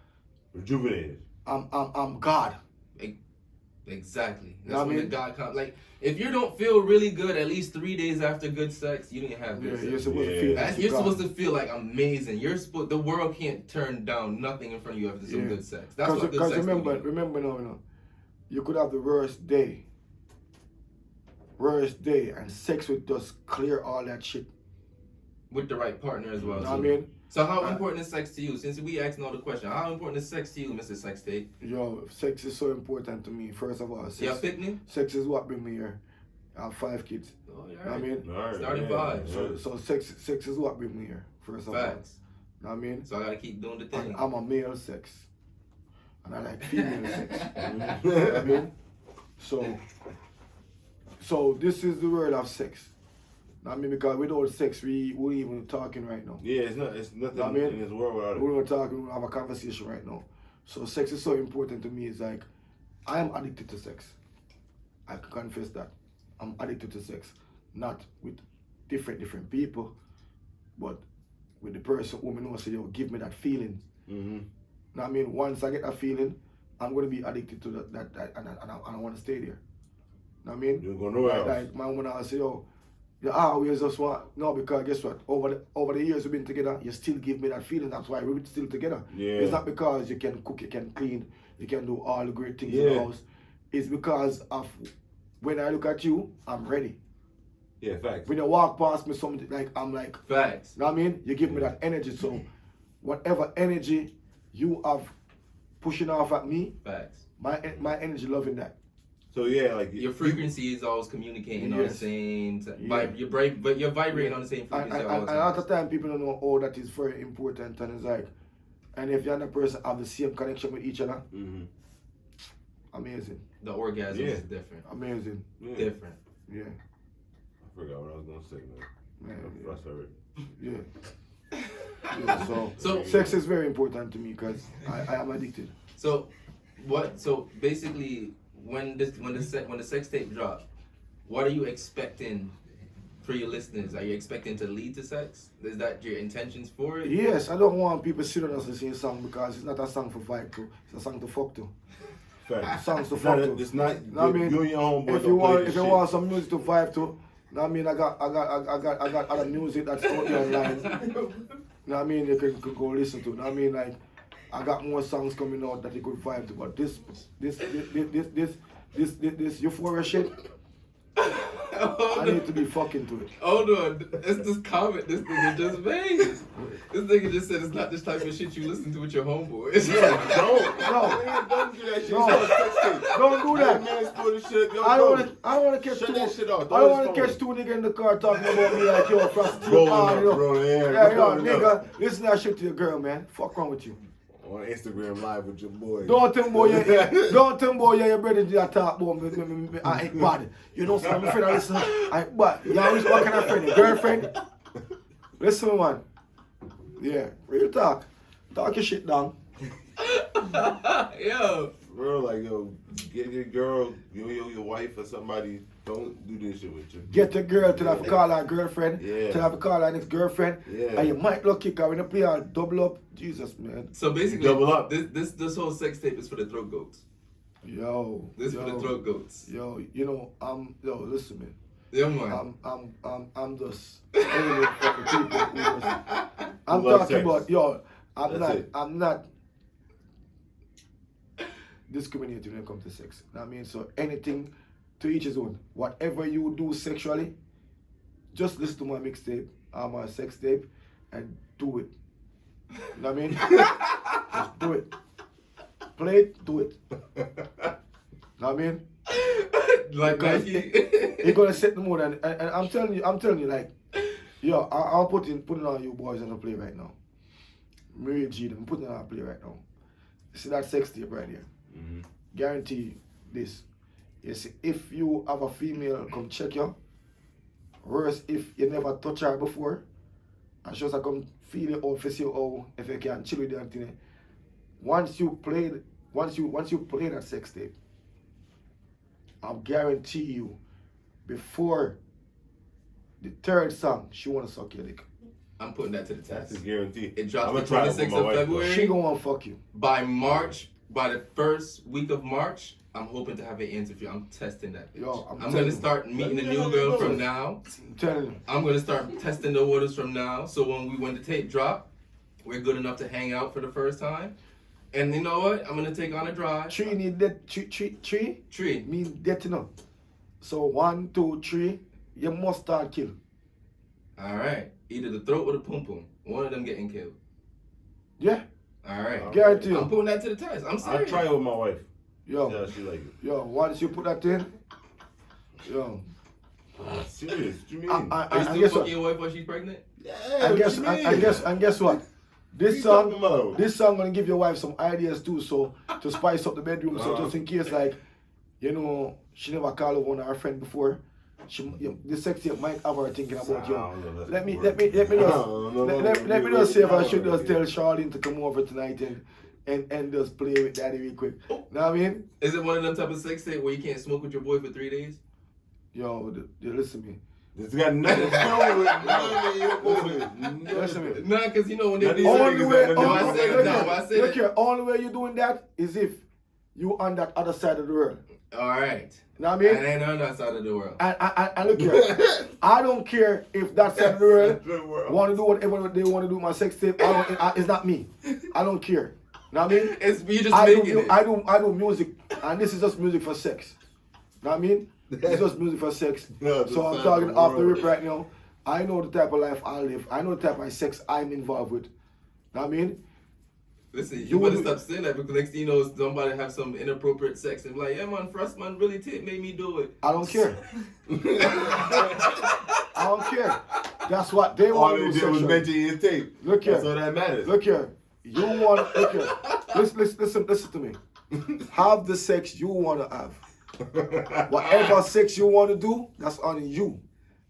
Rejuvenated. I'm God. Exactly. You know That's what I when the mean? God comes. Like if you don't feel really good at least 3 days after good sex, you didn't have Yeah, good you're sex. supposed to Yeah. feel That's- like You're God. supposed to feel like amazing. The world can't turn down nothing in front of you after some Yeah. good sex. That's what good Because sex remember means. you could have the worst day, and sex would just clear all that shit. With the right partner as well. You know what I too. mean? So how important is sex to you? Since we asked all the question, how important is sex to you, Mr. Sex Tape? Yo, sex is so important to me. First of all, You sex, have picnic? sex is what bring me here. I have 5 kids. Oh, yeah, You know what I mean? All right, Starting yeah, five. yeah. So sex is what bring me here. First of all. Facts. You know what I mean? So I gotta keep doing the thing. And I'm a male sex. and I like female sex. You know what I mean? So this is the world of sex. I mean, because without sex, we're even talking right now. Yeah, it's nothing I mean, in this world without it. We're talking, we have a conversation right now. So sex is so important to me. It's like, I am addicted to sex. I can confess that. I'm addicted to sex. Not with different people, but with the person who I know say, yo, give me that feeling. Now, I mean, once I get that feeling, I'm going to be addicted to that and I want to stay there. Know what I mean? You're going nowhere else. Like my woman always say, yo, we just want, no, because guess what? Over the years we've been together, you still give me that feeling. That's why we're still together. Yeah. It's not because you can cook, you can clean, you can do all the great things in the house. It's because of when I look at you, I'm ready. Yeah, facts. When you walk past me, something like I'm like, Facts. You know what I mean? You give me that energy. So whatever energy you have pushing off at me, Facts. my energy loving that. So yeah, like Your frequency is always communicating on the Yes. same. Yeah. But you're vibrating on the same frequency. And all the a lot time. of time people don't know all that is very important, and it's like, and if you and the person have the same connection with each other, amazing. The orgasm is different. Amazing. Yeah. Different. Yeah. I forgot what I was gonna say, man. Yeah. That's alright. Yeah. Yeah, so sex is very important to me because I am addicted. So basically when the sex tape drops, what are you expecting for your listeners? Are you expecting to lead to sex? Is that your intentions for it? Yes, I don't want people sitting us to sing a song because it's not a song for vibe to, it's a song to fuck to. Facts. Songs to fuck to. It's not. Know what I mean? You and your homeboy if don't you play want, this if you shit. want some music to vibe to, know what I mean, I got other music that's out there online. Know what I mean, you could go listen to. Know what I mean, like I got more songs coming out that you could vibe to, but this Euphoria shit, I need to be fucking to it. Hold on, it's this comment this nigga just made. This nigga just said it's not this type of shit you listen to with your homeboys. Don't do that shit. No. It's not a sex tape. Don't do that. Man, spoil this shit. Yo, I bro. don't want to catch Shut two. that shit off. I don't want to catch two niggas in the car talking about me like yo, Frassman. Rolling up, bro. Yeah, yo, rolling up. nigga, listen to that shit to your girl, man. Fuck wrong with you. On Instagram live with your boy. Don't tell boy, your brother did that talk about me. I ain't bad. You know, so I'm afraid I listen. I ain't bad. You always what kind of friend? A girlfriend? Listen, man. Yeah, real talk. Talk your shit down. Yo. Bro, like, yo, get your girl, your wife or somebody, don't do this shit with you. Get your girl till I have to call her girlfriend. Yeah. Till I have to call her next girlfriend. Yeah. And you might look kick her when you play her double up. Jesus, man. So basically, Double up. This whole sex tape is for the throat goats. Yo. This is for the throat goats. Yo, you know, listen, man. Yeah, man. I'm just aiming for the people who just, I'm love talking sex. about, yo, That's it. I'm not discriminating when it comes to sex. Know what I mean? So anything to each his own. Whatever you do sexually, just listen to my mixtape or my sex tape and do it. You know what I mean? Just do it. Play it, do it. Know what I mean? Like Because Nike. you're gonna set the mood, and I'm telling you, like, yo, I'm putting on you boys on a play right now. Mary G, I'm putting on a play right now. You see that sex tape right here? Mm-hmm. Guarantee you this. You see, if you have a female come check you, worse if you never touch her before, and she just come feel you out, face you out, if you can chill with them thing. Once you play that sex tape, I guarantee you, before the third song, she wanna suck your dick. I'm putting that to the That's test. a guarantee. It drops I'ma the try it with 26th my of wife, though. February. She gonna wanna fuck you. By the first week of March, I'm hoping to have an interview. I'm testing that bitch. Yo, I'm I'm telling gonna you. start meeting a Let me new know girl how it from goes. now. I'm telling you. I'm gonna start testing the waters from now. So when the tape drop, we're good enough to hang out for the first time. And you know what? I'm gonna take on a drive. Three need death. Three Tree. mean death, you know. So 1, 2, 3, you must start kill. All right. Either the throat or the pum pum. One of them getting killed. Yeah, All right. guarantee I'm you. putting that to the test. I'm I'll serious. try it with my wife. Yo, Yeah, she like it. yo, once you put that in, yo, Serious? What you mean? Are you I still guess what? fucking your wife while she's pregnant? yeah, And what guess you mean? and guess what? This What you talking song, about? this song gonna give your wife some ideas too, so to spice up the bedroom. So just in case, like, you know, she never called over one of her friend before. This sex tape might have her thinking about you. Let me just say if I should just tell Charlene to come over tonight and just play with Daddy real quick. Know what I mean? Is it one of them type of sex tape where you can't smoke with your boy for 3 days? Yo, listen to me. This got nothing to do with Listen to me. Nah, cause you know when they do Only way, Look here, only way you're doing that is if you on that other side of the world. All right. You know what I mean? I ain't on that side of the world. And look here, I don't care if that side of the world want to do whatever they want to do with my sex tape. It's not me. I don't care. You know what I mean? It's you just making it. I do music, and this is just music for sex. You know what I mean? It's just music for sex. So I'm talking off the rip right now. I know the type of life I live. I know the type of sex I'm involved with. You know what I mean? Listen, you better stop saying that because next thing you know, somebody have some inappropriate sex and be like, yeah, man, Frassman really made me do it. I don't care. I don't care. That's what they All want they to do. did was sexually. mention your tape. Look here. That's all that matters. Look here. You want, look here. Listen to me. Have the sex you want to have. Whatever sex you want to do, that's on you.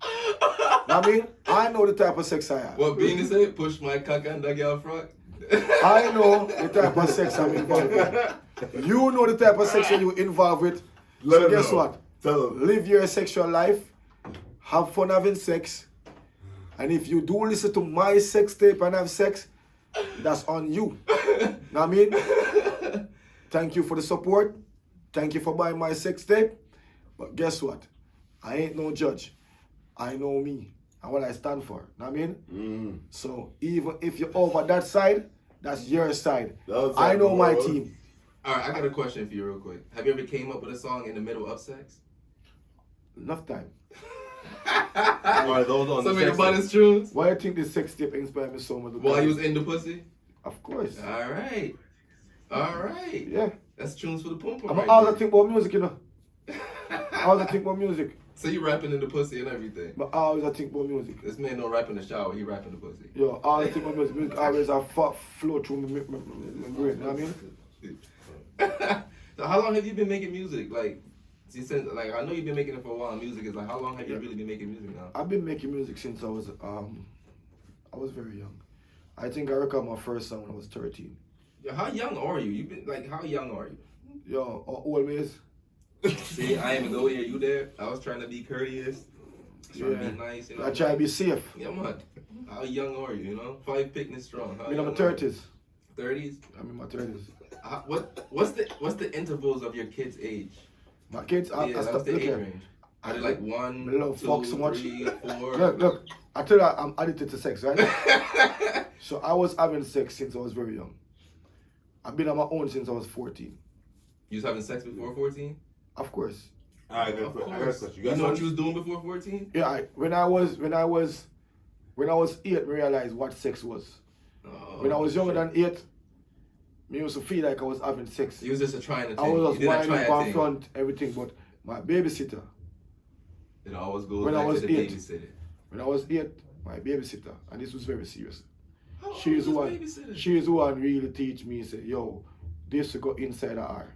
I mean, I know the type of sex I have. What Beanie say? Push my cock and the girl front. I know the type of sex I'm involved with. You know the type of sex you're involved with. Let So him guess know. what? Tell him. Live your sexual life. Have fun having sex. And if you do listen to my sex tape and have sex, that's on you. Know what I mean? Thank you for the support. Thank you for buying my sex tape. But guess what? I ain't no judge. I know me and what I stand for. Know what I mean? So even if you're over that side, that's your side. I know my team. All right, I got a question for you real quick. Have you ever came up with a song in the middle of sex? Enough time. Are those on Some the of your sex buttons tunes? Why do you think this sex tape inspired me so much? While you was in the pussy? Of course. All right. All right. Yeah. That's tunes for the pum pum. I'm right always there. think about music, you know. I always think about music. So you rapping in the pussy and everything. But I always think about music. This man don't rap in the shower, he rap in the pussy. Yo, I always think about music. Music always a flow through my brain, you know what I mean? So how long have you been making music? Like, since like I know you've been making it for a while. Music is like, how long have you really been making music now? I've been making music since I was very young. I think I recorded my first song when I was 13. Yo, how young are you? You've been like, how young are you? Yo, old is. See, I ain't even go here. You there? I was trying to be courteous, trying to be nice. You know? I try to be safe. Yeah, man. How young are you? You know, 5 picnic strong. How I'm in my young are you? 30s. 30s. I'm in my 30s. What's the intervals of your kids' age? My kids, I What's stopped the age looking. range? Are they like 1, I love 2, fuck so much. 3, 4? Look, I tell you, I'm addicted to sex, right? So I was having sex since I was very young. I've been on my own since I was 14. You was having sex before 14? Of course. Alright, I got a Of question. course. You You got know what something? you was doing before 14? Yeah, when I was 8, I realized what sex was. Oh, When I was younger than 8, me used to feel like I was having sex. You was just trying to I thing. was You just did a winding try up thing. front, everything, but my babysitter, It always goes when I back was to the 8. babysitter. when I was 8, my babysitter, and this was very serious. How old She's was the one. babysitter? She's the one really teach me. Say, yo, this to go inside the eye,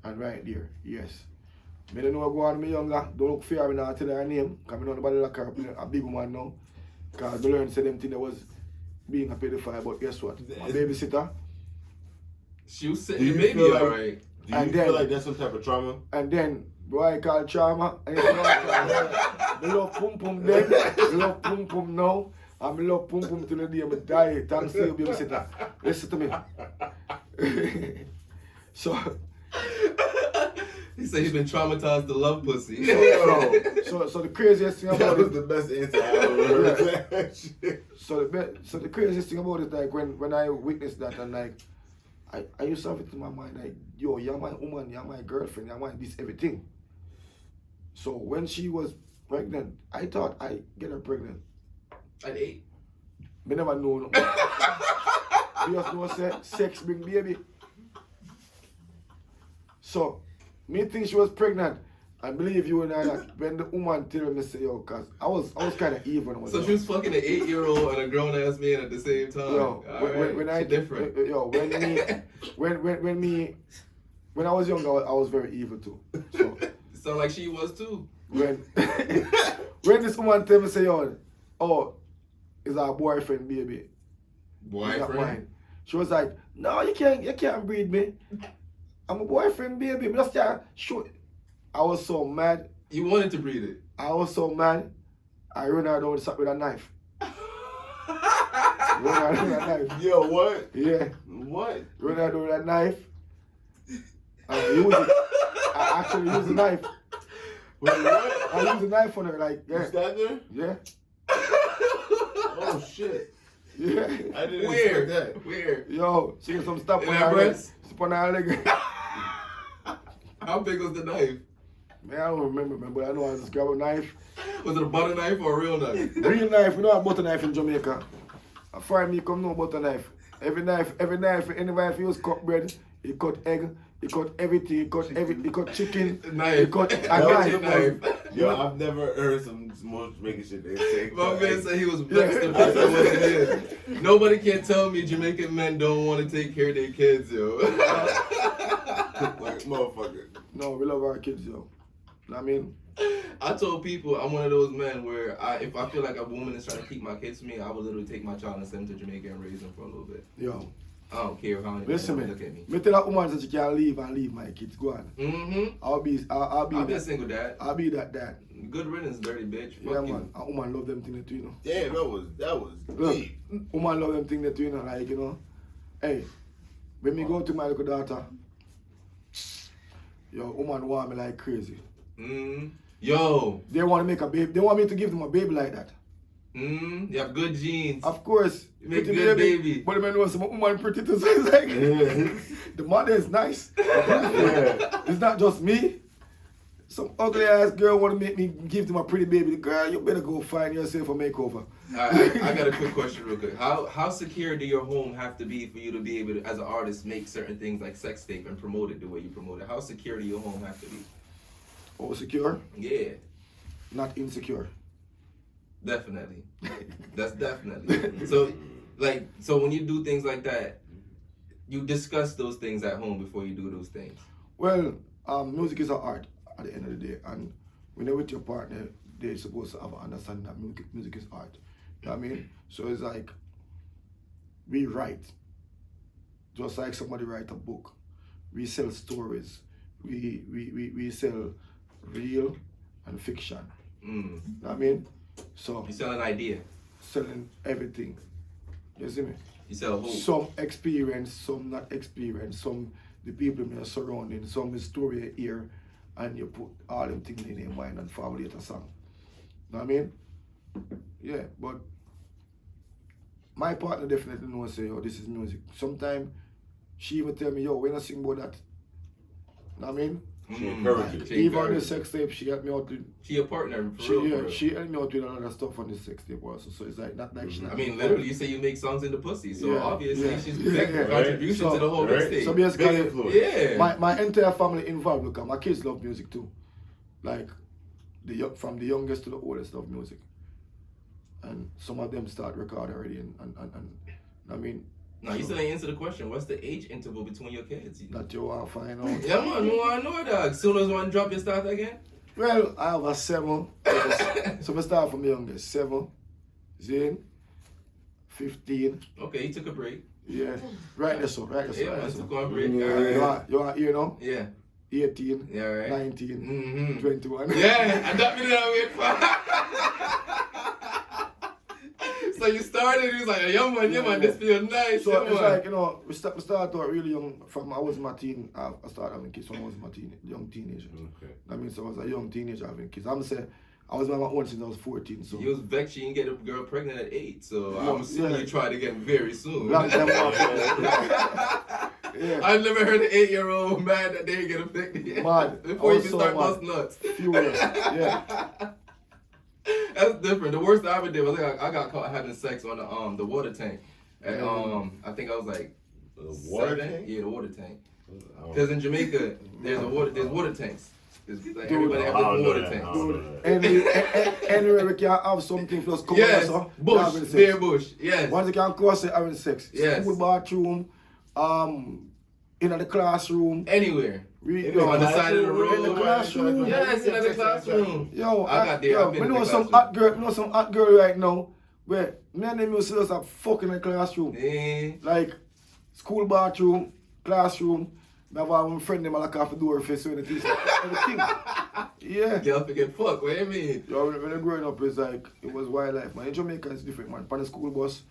and right there, yes. Me don't know what go on me younger. Don't look fear me now. Tell her name. Cause me know nobody lock her up. A big woman now. Cause me learn say them thing that was being a pedophile. But guess what? My babysitter. She was Do sitting you the baby feel like- alright. Do you And feel then- like that's some type of trauma? And then, boy, I call trauma. And you know, me love pum pum then. Me love pum pum now. And me love pum pum till the day I die. Thanks to you, babysitter. Listen to me. So He said he's been traumatized to love pussy. so the craziest thing That about was it. the best answer I ever heard. Shit. So the craziest thing about it, like when I witnessed that, and like I used to have it in my mind, like, yo, you're my woman, you're my girlfriend, you're my this everything. So when she was pregnant, I thought I get her pregnant. At 8. Me never know. No. You just know say sex bring baby. So me think she was pregnant, I believe you and I that when the woman tell me say yo, cause I was kind of evil when I was So young. she was fucking an 8-year-old and a grown ass man at the same time. Yo, Alright, when I different. yo, when I was young, I was very evil too. So Sound like she was too. when this woman tell me say yo, oh, is our boyfriend baby? It's not Boyfriend. mine. She was like, no, you can't breed me. I'm a boyfriend baby. But just can't shoot. I was so mad. You wanted to breed it. I was so mad. I ran out with a knife. Run out with a knife. Yo, what? Yeah. What? Run out with a knife. I used it. I actually used the knife. Wait, what? I used the knife on her, like, You yeah. stabbed her? Yeah. Oh shit. Yeah. I didn't Weird. expect that. Weird. Yo, she got some stuff In on her her leg. breast? Stuff on her leg. How big was the knife? Man, I don't remember, man, but I know I just grab a knife. Was it a butter knife or a real knife? Real knife, we don't have butter knife in Jamaica. A friend me come no butter knife. Every knife, any knife use cut bread, he cut egg, he cut everything, he cut chicken, Knife. he cut a Belgian knife. knife. Yo, I've never heard some more Jamaican shit they say. My man said he was vexed if that's what it is. Nobody can tell me Jamaican men don't want to take care of their kids, yo. Like, motherfucker. No, we love our kids, yo. I mean, I told people I'm one of those men where if I feel like a woman is trying to keep my kids from me, I would literally take my child and send him to Jamaica and raise him for a little bit. yo, I don't care how anyone listen, look at me. me tell that woman that she can't leave my kids. Go on. Mm-hmm. I'll be I'll be a that. single dad. I'll be that dad. Good riddance, dirty bitch. Yeah, Fuck you. man. A woman love them things too, you know. Damn, that was Look, deep. woman love them things too, you know. Like, you know. Hey, when me go to my little daughter, yo, woman want me like crazy. Yo. They want to make a baby. They want me to give them a baby like that. You have good genes. Of course, You make pretty good baby. But the man knows some woman pretty too. So it's like, the mother is nice. Yeah. It's not just me. Some ugly ass girl want to make me give them a pretty baby. The girl, you better go find yourself a makeover. I got a quick question real quick. How secure do your home have to be for you to be able to, as an artist, make certain things like sex tape and promote it the way you promote it? How secure do your home have to be? Oh, secure? Yeah, Not insecure. definitely. That's definitely. So when you do things like that, you discuss those things at home before you do those things. Well, music is an art at the end of the day, and when you're with your partner, they're supposed to have an understanding that music is art. You know what I mean? So it's like, we write, just like somebody write a book. We sell stories. We sell real and fiction. You know what I mean? So You sell an idea. selling everything. You see me? You sell hope. Some experience, some not experience, some the people in your surrounding, some the story here, and you put all them things in your mind and formulate a song. Know what I mean? Yeah, but my partner definitely knows, say, oh, this is music. Sometimes she even tell me, yo, when I sing about that, know what I mean? She encourages. She Even on the encourages. sex tape, she helped me out with, She a partner for real. she helped me out with a lot of stuff on the sex tape also. So it's like, not like she I mean, literally, you say you make songs in the pussy, so Yeah, obviously yeah, she's yeah, big yeah. contribution So- to the whole right. mixtape. So Big basically, influence. Yeah. my entire family involved because my kids love music too. Like, from the youngest to the oldest love music. And some of them start recording already and I mean, No, you still ain't answer the question. What's the age interval between your kids? that you want to find out. Yeah, man, you want to know, dog. Soon as one drop, you start again? Well, I have a 7. So we start from the youngest. 7, Zane, 15. Okay, you took a break. Yeah. Right there, so. Right there, so. Yeah, Right man, there, took so. one break. Yeah. Alright. You want you know? Yeah. 18, Yeah, right. 19, Mm-hmm. 21. Yeah, and that minute I wait for. So you started, he was like, young man, yeah, man, this feel nice. So yeah, it's man. like, you know, we started out really young. From I was my teen, I started having kids when I was my young teenager. Okay. I mean, so I was a young teenager having kids. I'm saying I was on my own since I was 14. So You was vexed you didn't get a girl pregnant at 8, so Yeah, I'm assuming yeah. you tried again very soon. long time after. Yeah. I've never heard an 8-year-old mad that they didn't get a pregnant Mad. before you Also even start mad. busting nuts. Furious. Yeah. That's different. The worst I ever did was I got caught having sex on the water tank. And I think I was like The water 7. tank? Yeah, the water tank. I don't- Because in Jamaica there's water tanks. It's like Dude, everybody I have don't the know water that. tanks. I don't know Dude, that. anywhere we can have something plus come Yes, also, bush, having sex. bare bush. Yes. Once you can cross it, having sex. Yes. School bathroom, in the classroom. Anywhere. We, On the side of the road. In the classroom. Yes, in the classroom. Yo, I got there. yo, I've been we in know the some classroom. hot girl right now where me and them used to just have fucking in the classroom. Eh. Like school bathroom, classroom. I have one friend them like off the door face when it is everything. Yeah. Girl forget fuck, what do you mean? Yo, when I growing up, it's like it was wildlife. Man, in Jamaica it's different, man. On the school bus,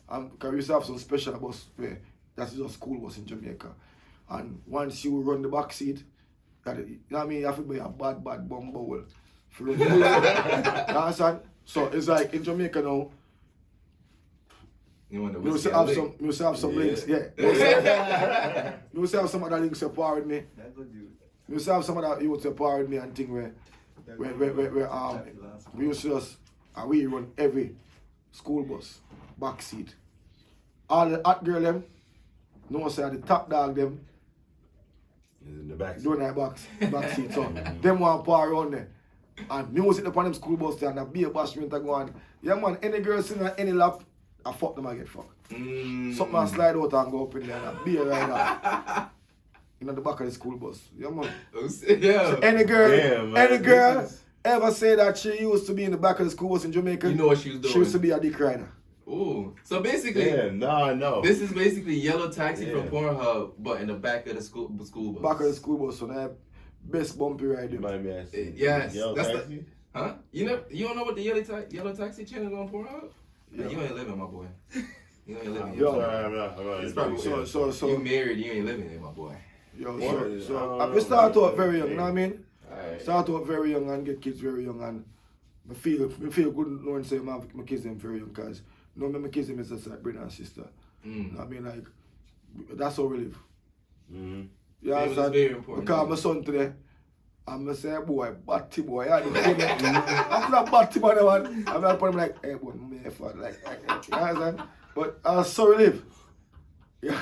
cause we used to have some special bus where that's just school bus in Jamaica. And once you run the back seat, that you know what I mean, you have to be a bad bum bowl. You understand? So it's like in Jamaica now. You want the We used whiskey to have and some, lick? we used to have some links, yeah. We used to have some other links apart with me. We used to have some other youths apart with me and thing where we used to just we run every school bus back seat. All the hot girl them, no say the top dog them In the back. doing that back seat. So them want par around there. And music upon them school bus there and a beer bashment go on. Yeah man, any girl sitting on any lap, I fuck them I get fucked. Something I slide out and go up in there and a beer right now. In the back of the school bus. Yeah man. Oh, yeah. So any girl, Damn, man. any girl ever say that she used to be in the back of the school bus in Jamaica, You know what she was doing. she used to be a dick rider. Ooh. So basically, Yeah, nah, no. this is basically Yellow Taxi from Yeah. Pornhub, but in the back of the school bus. Back of the school bus, so that best bumpy ride. You might be asking. Yes, Yellow that's taxi? Huh? You don't know what the Yellow Taxi channel is on Pornhub? Man, you ain't living, my boy. You ain't living. Yo. I'm not. It's probably So you married, you ain't living it, my boy. yo, What? so I start out very young, you know what I mean? Alright. Start out very young and get kids very young, and I feel good knowing say my kids them very young, cause no my kids them is just like brother and sister. You know what I mean, like that's how we live. Mm-hmm. You Family is understand? very important. Because my son today, I'm gonna say, boy, batty boy, I didn't I'm not batty boy, man. I'm not put him like, hey, boy, me fun, like, you understand? But so we live. Yeah.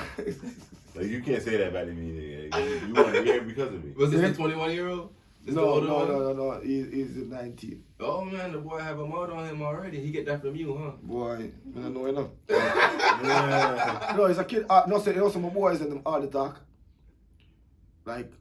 Like, you can't say that about me. You want to hear because of me. Was this Yeah. the 21-year-old? No. He's 19. Oh man, the boy have a mud on him already. He get that from you, huh? Boy, I don't know enough. Yeah. No, he's a kid. No, say, you know, some my boys and them all the talk. Like,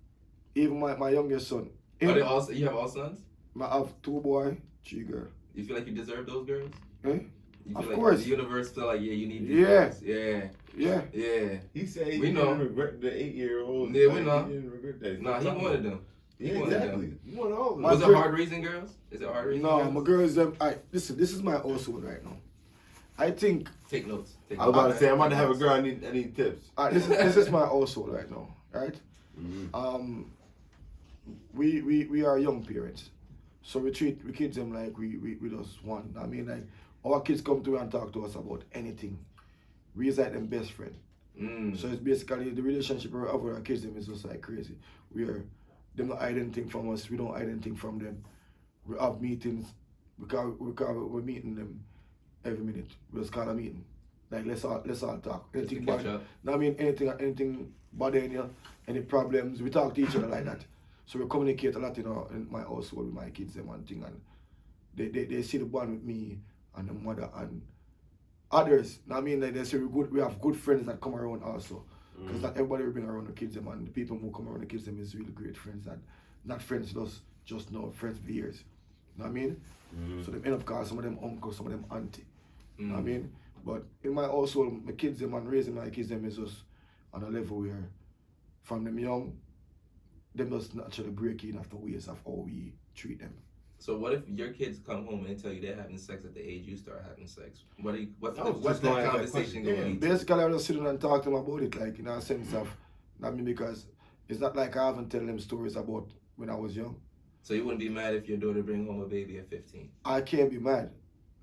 even my youngest son. Are they all? You have all sons? I have 2 boys, 3 girls. You feel like you deserve those girls? Eh? You Of feel like course. the universe feel like you need these Yeah. girls. Yeah. Yeah. Yeah. He said he We know. didn't regret the 8-year-old. Yeah, we know. He didn't regret that. Nah, he wanted them. He Yeah, wanted exactly. them. You wanted all of them. My Was it girl- hard raising girls? Is it hard raising No, girls? my girls, them. Listen, this is my household right now. I think Take notes. Take I was about to say, I'm about to Take have a notes. girl. I need tips. this is my household right now, right? Mm-hmm. We are young parents, so we treat kids them like we just want. I mean, like our kids come through and talk to us about anything. We is like them best friend. So it's basically the relationship we have with our kids them is just like crazy. Them not hide anything from us. We don't hide anything from them. We have meetings. We're meeting them every minute. We just call a meeting. Like let's all talk. Anything catch bad. up. No, I mean anything bad in you, any problems. We talk to each other like that. So we communicate a lot in my household with my kids them and thing, and they see the bond with me and the mother and others. I mean, like they say we have good friends that come around also. Because not everybody will bring around the kids them, and the people who come around the kids them is really great friends, and not friends just know friends for years. You know what I mean? So they end up calling some of them uncle, some of them auntie. You know what I mean? But in my household, my kids them and raising my kids them is just on a level where from them young, them just naturally break in after ways of how we treat them. So what if your kids come home and tell you they're having sex at the age you start having sex? What's I was that just gonna ask that conversation question. going to Yeah, lead to? Basically, I just sit down and talk to them about it, like in a sense of, I mean, because it's not like I haven't told them stories about when I was young. So you wouldn't be mad if your daughter bring home a baby at 15? I can't be mad,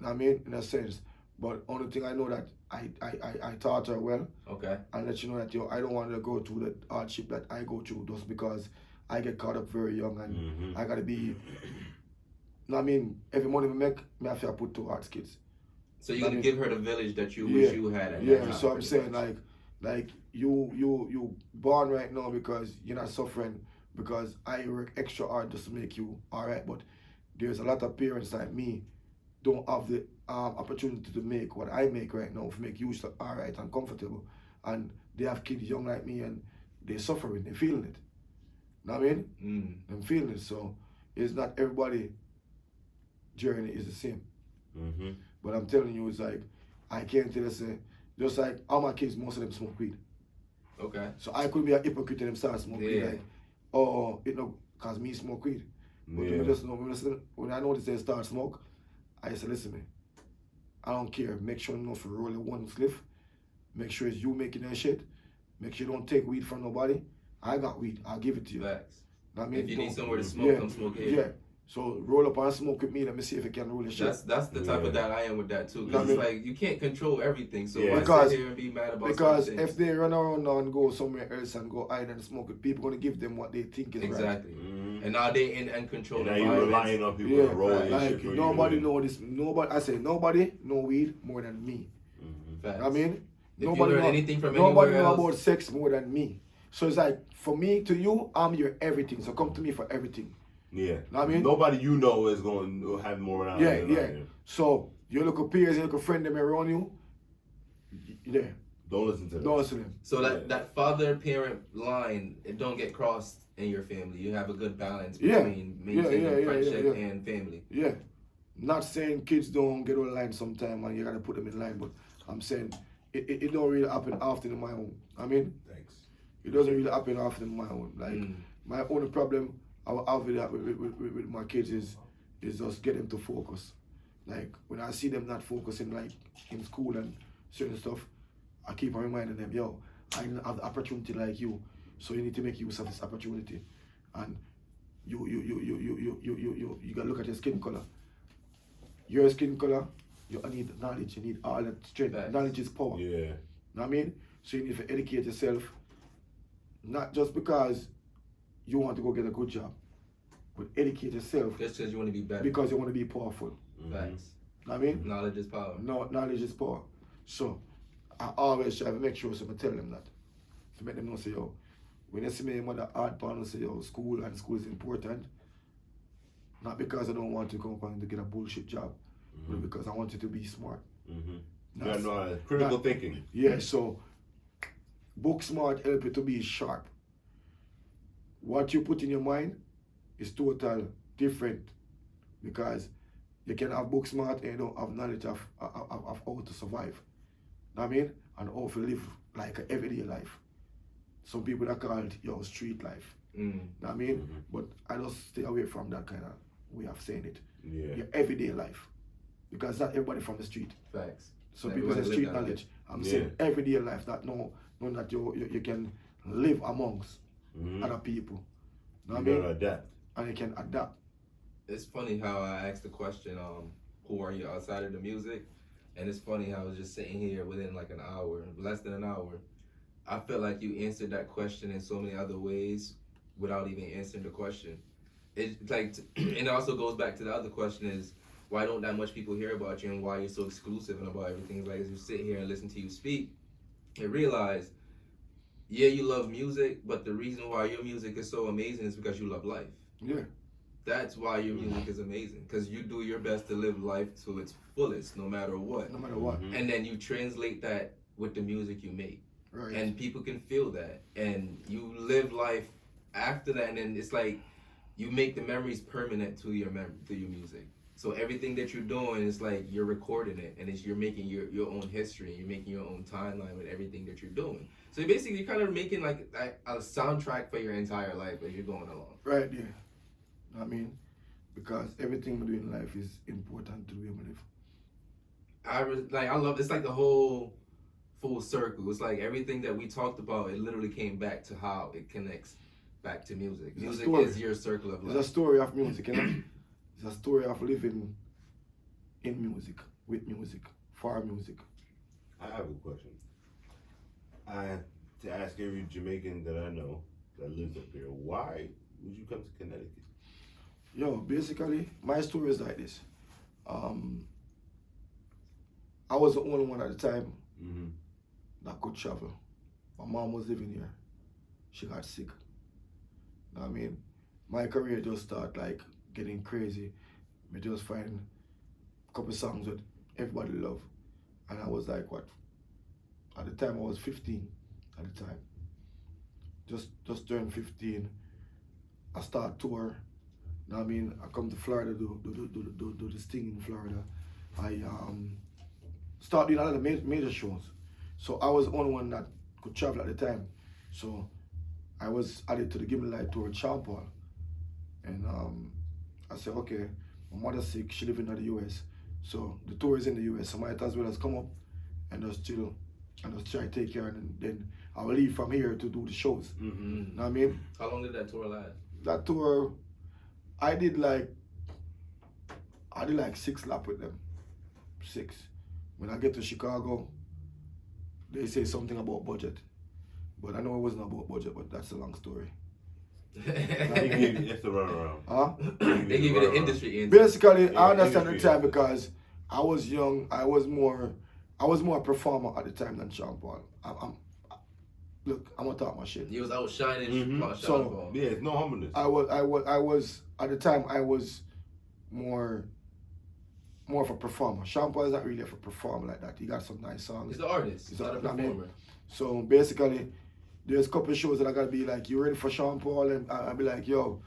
I mean, in a sense. But only thing I know that I taught her well, Okay. and let you know that I don't want her to go through the hardship that I go through just because I get caught up very young and I gotta be. I mean, every money we make, me have to put towards kids. So you're gonna give her the village that you Yeah. wish you had at that Yeah, time, so I'm pretty saying much. like you born right now because you're not suffering because I work extra hard just to make you alright. But there's a lot of parents like me don't have the opportunity to make what I make right now, to make you alright and comfortable. And they have kids young like me and they're suffering, they're feeling it. Know what I mean? I'm feeling it. So it's not everybody journey is the same. But I'm telling you, it's like, I can't tell you, say, just like all my kids, most of them smoke weed. Okay. So I could be a hypocrite and them start smoking weed, like, oh, it no, cause me smoke weed. But when I notice they start smoke, I say, listen, man, I don't care. Make sure you know for rolling one spliff. Make sure it's you making that shit. Make sure you don't take weed from nobody. I got weed. I'll give it to you. Facts. I mean, if you need somewhere to smoke, come smoke here. Yeah. So roll up and smoke with me. Let me see if it can roll the shit. That's the type of that I am with that too. Because it's like you can't control everything. So why sit here and be mad about because something? if they run around now and go somewhere else and go hide and smoke it, people gonna give them what they think is right. Exactly. And now they in uncontrolled and now you're relying on people to roll this shit for nobody you. know this. Nobody. I say nobody know weed more than me. Facts. I mean, if nobody you learn know anything from nobody anywhere know else, about sex more than me. So it's like for me to you, I'm your everything. So come to me for everything. Yeah. I mean, nobody you know is going to have more than I do. So you look at peers, you look at friend them around you. Yeah. Don't listen to them. Don't listen to them. So that father-parent line, it don't get crossed in your family. You have a good balance between maintaining friendship and family. Yeah. Not saying kids don't get on line sometime and you gotta put them in line, but I'm saying it don't really happen often in my home. I mean, thanks. It doesn't really happen often in my home. Like my only problem I have with my kids is just get them to focus. Like when I see them not focusing like in school and certain stuff, I keep on reminding them, yo, I didn't have the opportunity like you, so you need to make use of this opportunity. And you gotta look at your skin color. Your skin color, you need knowledge, you need all that strength. Knowledge is power. Yeah. Know what I mean? So you need to educate yourself, not just because you want to go get a good job, but educate yourself. Just because you want to be better. Because you want to be powerful. Facts. Know what I mean? Knowledge is power. No, knowledge is power. So I always try to make sure so I tell them that. To make them know, say, yo, when they see me mother hard pound, say, yo, school is important. Not because I don't want to go up and to get a bullshit job, but because I want you to be smart. You gotta know critical thinking. Yeah, so book smart help you to be sharp. What you put in your mind is total different, because you can have book smart and you don't have knowledge of how to survive. Know what I mean? And how to live like an everyday life. Some people are called street life. Know what I mean? But I just stay away from that kind of way of saying it. Yeah. Your everyday life. Because not everybody from the street. Facts. Some people say street knowledge. I'm saying everyday life that know that you can live amongst other people. Know what I mean? Adapt. And you can adapt. It's funny how I asked the question, who are you outside of the music? And it's funny how I was just sitting here within like an hour, less than an hour. I felt like you answered that question in so many other ways without even answering the question. It's like, and it also goes back to the other question is, why don't that much people hear about you and why you're so exclusive and about everything? It's like, as you sit here and listen to you speak, and realize, yeah, you love music, but the reason why your music is so amazing is because you love life. Yeah. That's why your music is amazing, because you do your best to live life to its fullest, no matter what. No matter what. And then you translate that with the music you make. Right. And people can feel that. And you live life after that, and then it's like you make the memories permanent to your music. So everything that you're doing is like you're recording it, and you're making your own history, you're making your own timeline with everything that you're doing. So basically, you're kind of making like a soundtrack for your entire life as you're going along. Right, yeah. I mean, because everything we do in life is important to the way we live. I love, it's like the whole full circle. It's like everything that we talked about, it literally came back to how it connects back to music. Music is your circle of life. It's a story of music, you know? It's a story of living in music, with music, for music. I have a question. To ask every Jamaican that I know that lives up here, why would you come to Connecticut? Yo, basically, my story is like this. I was the only one at the time that could travel. My mom was living here. She got sick. I mean, my career just started like getting crazy. I just find a couple songs that everybody love. And I was like, what? At the time I was 15 at the time. Just turned 15. I start tour. I mean, I come to Florida, do this thing in Florida. I start doing a lot of major shows. So I was the only one that could travel at the time. So I was added to the Give Me Life tour with Sean Paul. And I said, okay, my mother's sick, she lives in the US. So the tour is in the US, so I might as well as come up and just chill and just try to take care, and then I will leave from here to do the shows. Mm-hmm. You know what I mean? How long did that tour last? That tour, I did like 6 laps with them. 6. When I get to Chicago, they say something about budget. But I know it wasn't about budget, but that's a long story. They gave you extra runaround. Huh? They give you the industry insight. Basically, I Yeah, understand the industry time insight. because I was young. I was more a performer at the time than Sean Paul. Look, I'm gonna talk my shit. You was outshining Mhm. Sean So- Paul. Yeah, it's no humbleness. I was at the time I was more of a performer. Sean Paul is not really a performer like that. He got some nice songs. He's the artist. He's not a I mean, performer. So basically, there's a couple of shows that I gotta be like, you ready for Sean Paul? And I'll be like, yo,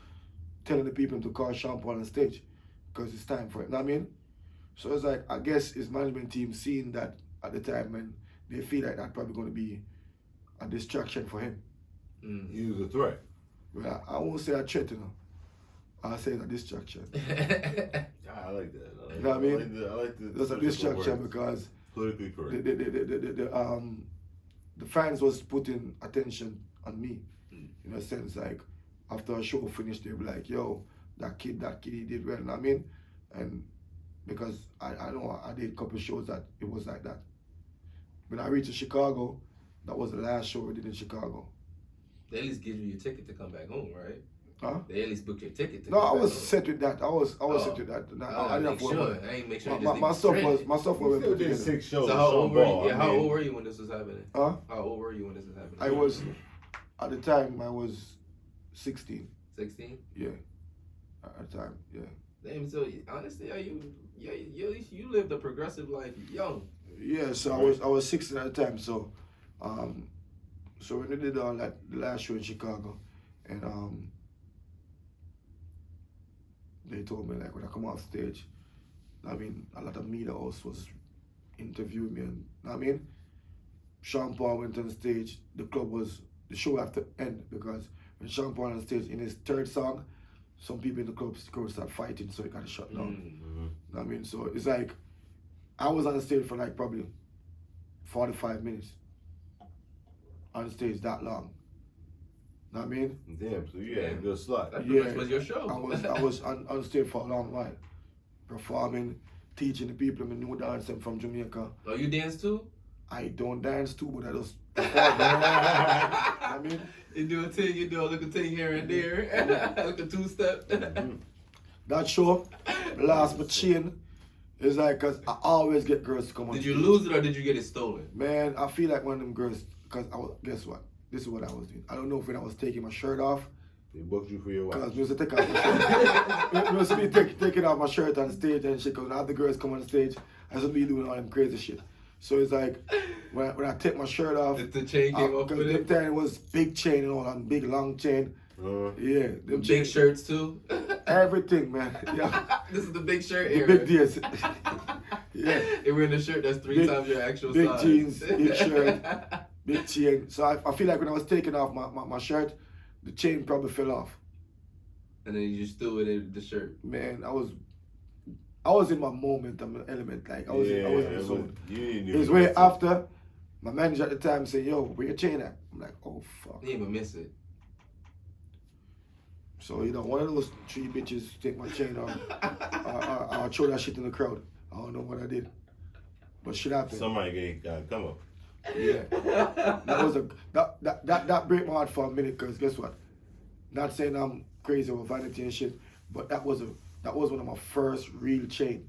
telling the people to call Sean Paul on stage because it's time for it. Know what I mean? So it's like, I guess his management team seeing that at the time, and they feel like that's probably going to be a distraction for him. Mm. He was a threat. Well, I won't say a threat, you know. I'll say a distraction. I like that. You know what I mean? I like the That's a distraction because politically correct. the fans was putting attention on me, in a sense, like after a show finished, they were like, yo, that kid, he did well, you know what I mean? And because I know I did a couple shows that it was like that. When I reached Chicago, that was the last show we did in Chicago. They at least give you your ticket to come back home, right? Huh? They at least booked your ticket to No, come I back was home. set with that. I was set with that. I didn't make have sure. I ain't make sure you just my leave stuff stranded. was We put still did together. 6 shows. So how Sean old were Paul. you? Yeah, I how mean, old were you when this was happening? Huh? How old were you when this was happening? I was, at the time, I was 16. 16. Yeah. At the time, yeah. Damn. So honestly, you lived a progressive life young. Yeah, so I was 16 at the time. So, so when they did the last show in Chicago, and they told me like when I come off stage, I mean a lot of media house was interviewing me, and I mean, Sean Paul went on stage. The show had to end because when Sean Paul on stage in his 3rd song, some people in the crowd started fighting, so it got shut down. Mhm. I mean, so it's like I was on the stage for like probably 45 minutes on stage that long. Know what I mean? Damn, so you had a good slot. That pretty much was your show. I was on stage for a long while, performing, teaching the people my new dance from Jamaica. Oh, you dance too? I don't dance too, but I just perform. I mean, You do a thing, you do a little thing here and there, like a 2-step. that show, last my chain, is like, cause I always get girls to come on Did you stage. lose it or did you get it stolen? Man, I feel like one of them girls, cause guess what? This is what I was doing. I don't know if when I was taking my shirt off, They booked you for your wife. cause we used to take off my shirt. We used to be taking off my shirt on stage and shit, cause when I have the girls come on stage, I used to be doing all them crazy shit. So it's like, when I take my shirt off, The chain came off because with them it? time it was big chain and all, and big long chain. Yeah, them Big chain- shirts too? Everything, man. Yeah, This is the big shirt the era. big days. Yeah, They wearing a shirt that's 3 Big- times your actual big size. jeans, big shirt. Big chain. So I feel like when I was taking off my shirt, the chain probably fell off. And then you just threw it in the shirt. Man, I was in my moment, I'm an element. Like I was in the zone. It was way after my manager at the time said, yo, where your chain at? I'm like, oh fuck. You didn't even miss it. So, one of those 3 bitches take my chain off. I'll throw that shit in the crowd. I don't know what I did. But shit happened. Somebody got to come up. Yeah. That break my heart for a minute, because guess what? Not saying I'm crazy with vanity and shit, but that was one of my first real chain.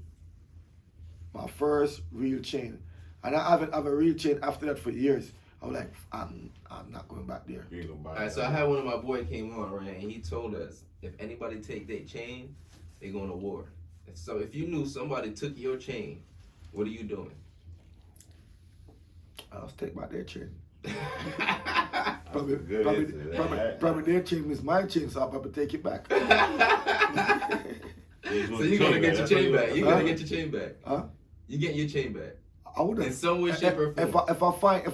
My first real chain. And I haven't have a real chain after that for years. I was like, I'm not going back there. You ain't gonna buy Alright, so I had one of my boy came on, right, and he told us if anybody take their chain, they going to war. So if you knew somebody took your chain, what are you doing? I'll take back their chain. That's a good answer. Probably their chain is my chain, so I'll probably take it back. So you're gonna get your chain back. You're gonna get your chain back. Huh? You get your chain back. I would In some way, shape, or form. If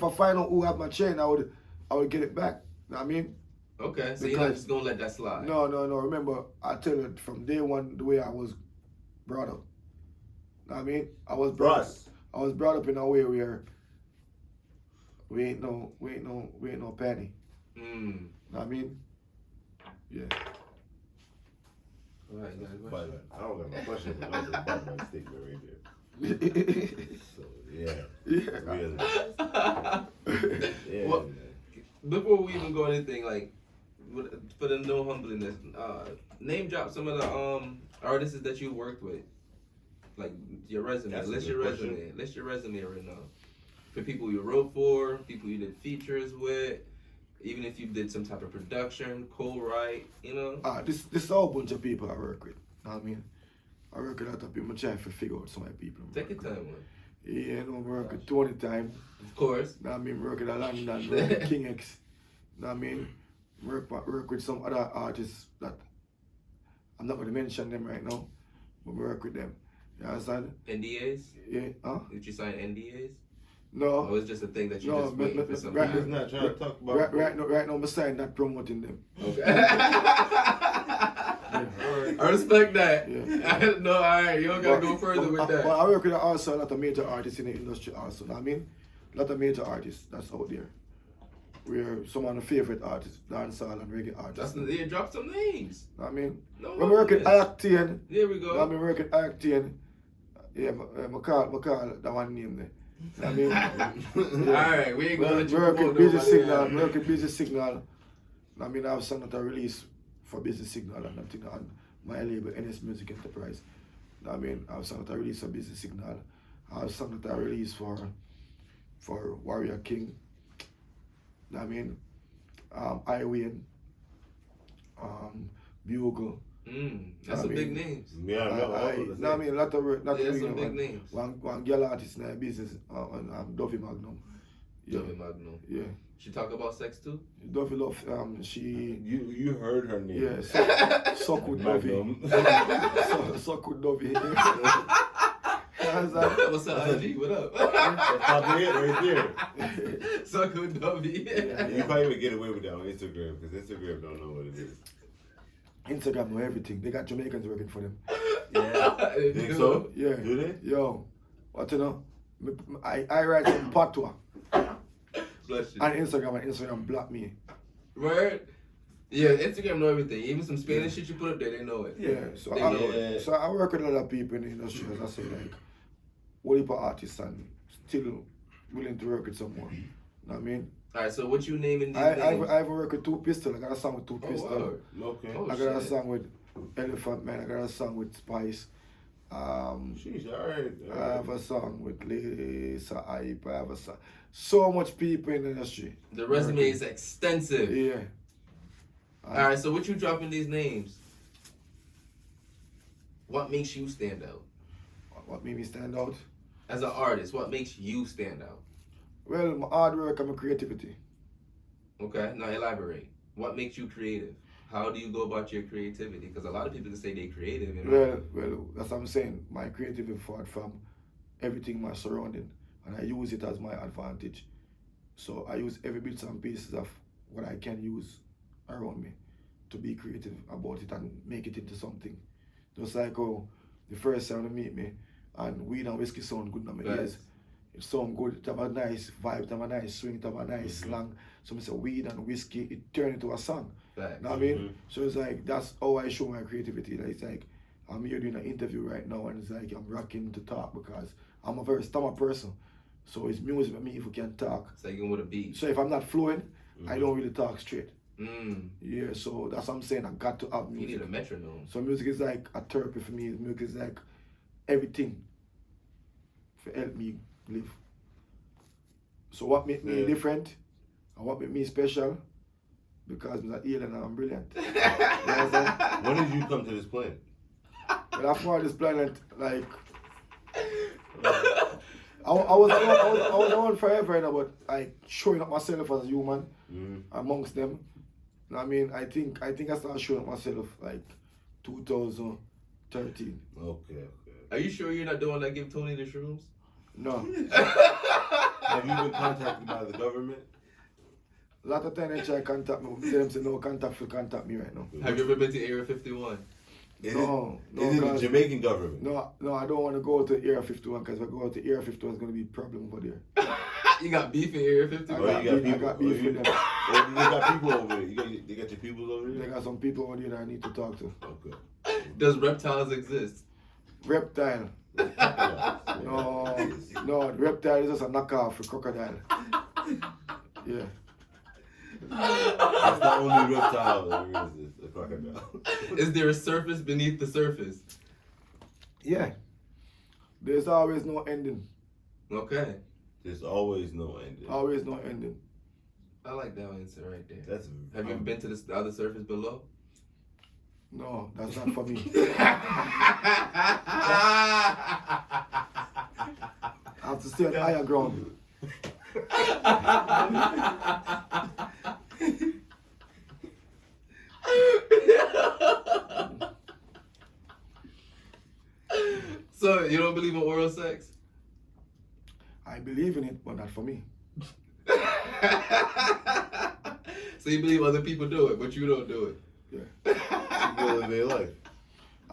I find out who have my chain, I would get it back. You know what I mean? Okay, so you're not just gonna let that slide. No. Remember, I tell you from day one the way I was brought up. You know what I mean? I was brought up in a way where we ain't no penny. Mm. You know what I mean? Yeah. All right, you got a But question? I don't got no question, but that's a bottom statement right there. So yeah. Yeah. Well, before we even go anything, like for the no humbleness, name drop some of the artists that you worked with, like your resume. That's a List good your question. resume. List your resume right now. For people you wrote for, people you did features with, even if you did some type of production, co-write, you know. This is a whole bunch of people I work with. You know what I mean? I work with a lot of people. I'm trying to figure out some of the people. Take your time, man. Yeah, I work with Tony Time. Of course. You know what I mean? Work with London, work with King X. You know what I mean? Work with some other artists that I'm not going to mention them right now, but work with them. You understand? NDAs? Yeah, huh? Did you sign NDAs? No. Or was it just a thing that you just waiting for something? He's not trying to talk about. Right now, I'm signing not promoting them. Okay. I respect that. Yeah. No, alright, you don't gotta go further with But that. I work with also a lot of major artists in the industry also. Know what I mean? A lot of major artists that's out there. We're some of the favorite artists, dancehall and reggae artists. Yeah, drop some names. Know what I mean? No, When we work at Octane, there we go. I mean, work at Octane, yeah, I call that one name there. You know what I mean? Alright, we ain't gonna let you Work promote at Busy nobody Signal, else. work at Busy Signal. I mean, I have some that I release for Busy Signal and everything on my label, NS Music Enterprise. I mean, I have some that I release for Busy Signal. I have some that I release for Warrior King. I mean, Iwin, Bugle. That's I some big mean, names. Yeah, I know. I mean, a lot of work. Yeah, some big names. One girl artist in the business, Duffy Magnum. Yeah. Duffy Magnum. Yeah. She talk about sex too? Duffy Love, she. You heard her name. Yeah, suck with Duffy. Magnum. Suck with Duffy. What's up, IG? What up? That's probably it right there. Suck with Dubby. You probably would get away with that on Instagram because Instagram don't know what it is. Instagram know everything. They got Jamaicans working for them. Yeah. Think so? Yeah. Do they? Yo, what you know? I write some patois Bless you. on Instagram, and Instagram block me. Word? Yeah, Instagram know everything. Even some Spanish shit you put up there, they know it. Yeah, so They know it. so I work with a lot of people in the industry, as I say, like, what heap of artists and still willing to work with someone. You know what I mean? Alright, so what you naming these I names? have worked with 2 Pistols. I got a song with 2 Oh, Pistols. word. Okay. Oh, I got a shit. song with Elephant Man. I got a song with Spice. Sheesh, alright. I have a song with Lisa Hype. I have a song. So much people in the industry. The resume is extensive. Yeah. Alright, so what you dropping these names? What makes you stand out? What made me stand out? As an artist, what makes you stand out? Well, my hard work and my creativity. Okay, now elaborate. What makes you creative? How do you go about your creativity? Because a lot of people can say they're creative. You know? Well, that's what I'm saying. My creativity forward from everything my surrounding, and I use it as my advantage. So I use every bits and pieces of what I can use around me to be creative about it and make it into something. Just like how the first time you meet me, and weed and whiskey sound good in my ears. It sound good, it have a nice vibe, it have a nice swing, it have a nice slang. So I say weed and whiskey, it turned into a song. Facts. You know what I mean? So it's like, that's how I show my creativity. Like, it's like, I'm here doing an interview right now and it's like, I'm rocking to talk because I'm a very stomach person. So it's music with me if we can talk. So you can with a beat. So if I'm not flowing, I don't really talk straight. Mm. Yeah, so that's what I'm saying, I got to have You music. need a metronome. So music is like a therapy for me. Music is like everything to help me live. So what make me different and what make me special? Because I'm not alien and I'm brilliant. You know what I'm saying? When did you come to this planet? When I found this planet, like, I was on forever, you know, but like showing up myself as a human amongst them. You know what I mean? I think I started showing up myself like 2013. Okay. Are you sure you're not the one that give Tony the shrooms? No. Have you been contacted by the government? A lot of times they try to contact me, but them say no contact me right now. Have you ever been to Area 51? Is No, it the Jamaican government? No, I don't want to go to Area 51 because if I go to Area 51, it's going to be a problem over there. You got beef in Area 51? I got beef with them. Oh, you got people over there. They got your people over They there? got some people over there that I need to talk to. Okay. Does reptiles exist? Reptile. No, reptile is just a knockoff for crocodile. Yeah. That's the only reptile there is a crocodile. Is there a surface beneath the surface? Yeah. There's always no ending. Okay. There's always no ending. Always no ending. I like that answer right there. That's Have you ever been to the other surface below? No, that's not for me. I have to stay on higher ground. So you don't believe in oral sex? I believe in it, but not for me. So you believe other people do it, but you don't do it? Yeah. people live their life.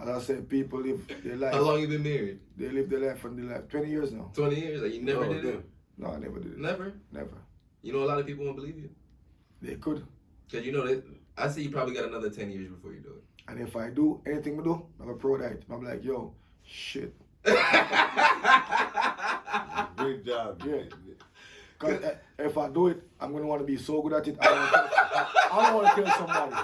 As I said, people live their life. How long you been married? They live their life from their life. 20 years now. 20 years? Like you never did it? No, I never did it. Never? Never. You know a lot of people won't believe you. They could. Because you know that I see you probably got another 10 years before you do it. And if I do anything I do, I'm a pro at it. I'm like, yo, shit. Great job. Yeah. Because if I do it, I'm going to want to be so good at it. I don't want to kill somebody.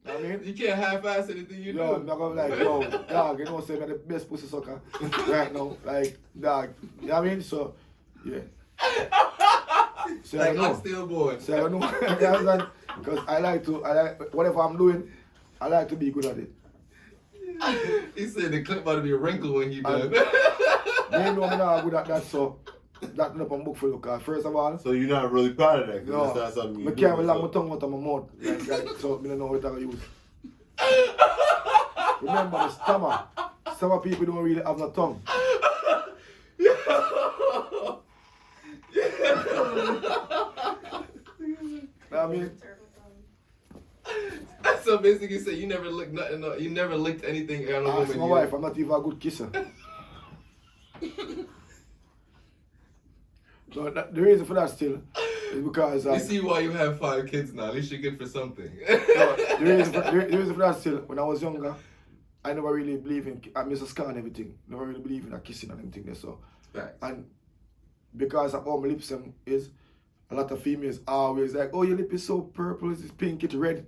You know what I mean? You can't half-ass anything you Yo, do. I'm not going to be like, yo, dog, you know, say I'm the best pussy sucker right now. Like, dog, you know what I mean? So, yeah. So Like I know. I'm still born. So I know. Because I like, whatever I'm doing, I like to be good at it. He said the clip about to be a wrinkle when he done. They know I'm not good at that, so that's not a book for you. Cause first of all, So you're not really proud of that? 'Cause no, it's not something you I do. can't lock my tongue out of my mouth. Like, so I don't know what I use. Remember the stammer. Some people don't really have no tongue. I mean, So basically, you said you never licked nothing. You never licked anything on a ask woman. my wife, I'm not even a good kisser. So the reason for that still is because You see why you have 5 kids now. At least you're good for something. the reason for that still, when I was younger, I never really believed in, I miss a scar and everything. Never really believed in a kissing and everything there. So, Facts. and because of how my lips is, a lot of females always like, oh, your lip is so purple, it's pink, it's red,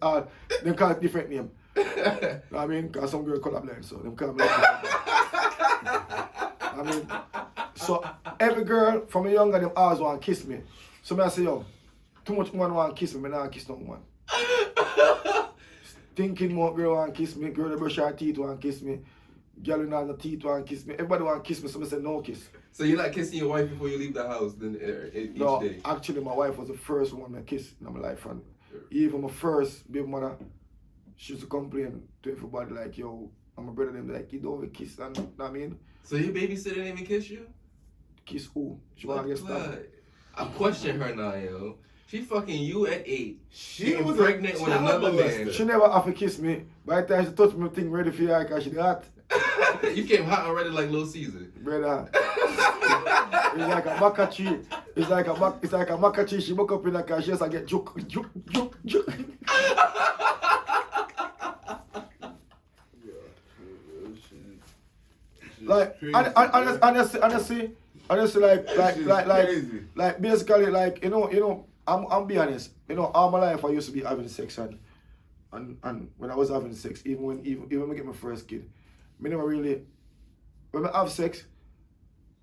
they call it different name. You know what I mean? Because some girl colorblind, so them call me like I mean, so every girl from a younger, them always want to kiss me. So I say, yo, too much man want to kiss me, I don't kiss no woman. Thinking more girl want to kiss me, girl that brush her teeth want to kiss me, girl in the teeth want to kiss me, everybody want to kiss me, so I say no kiss. So you're not kissing your wife before you leave the house then each No, day? actually my wife was the first one I kissed in my life, and even my first baby mother, she used to complain to everybody like, yo, I'm a brother, them like, you don't even kiss, and you know what I mean? So your babysitter didn't even kiss you? Kiss who? She want to get stabbed. I question her now, yo. She fucking you at 8. She getting was pregnant a with child another molester. man. She never have to kiss me. By the time she touched me, thing ready for her because she hot. You came hot and ready like Little Caesar. Brother. It's like a maca tree. It's like a maca tree. She woke up in the car, she just get juk. Like, honestly, like, basically, like, you know, I'm be honest. You know, all my life I used to be having sex, and when I was having sex, even when I get my first kid, I never really, when I have sex,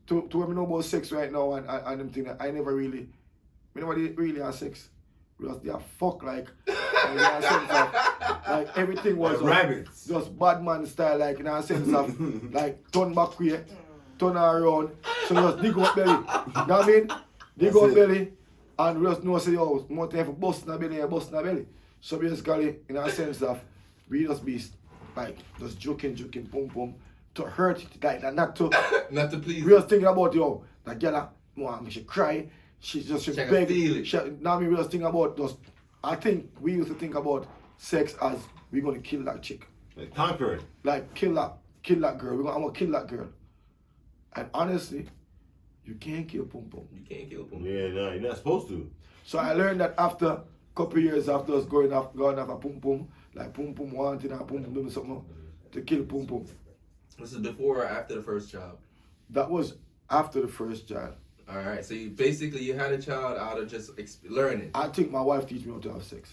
to what I know about sex right now and them thing, I never really had sex. Because they are fuck like everything was rabbits. Just bad man style, like in a sense of like turn back way, turn around, so just dig up belly. You know what I mean? Dig up belly and we just know say yo, more time for bust in the belly. So basically in a sense of we just be like just joking, pum to hurt it like that, not to please. We just thinking about yo, that girl want me she cry. She beg. We just think about those. I think we used to think about sex as we're gonna kill that chick. Like conquering. Like kill that girl. I'm gonna kill that girl. And honestly, you can't kill pum pum. You can't kill pum. Yeah, no, you're not supposed to. So I learned that after a couple years after us going after pum pum, like pum pum wanting and pum pum doing something to kill pum pum. This is before or after the first child? That was after the first child. All right, so you had a child out of just learning. I think my wife teach me how to have sex.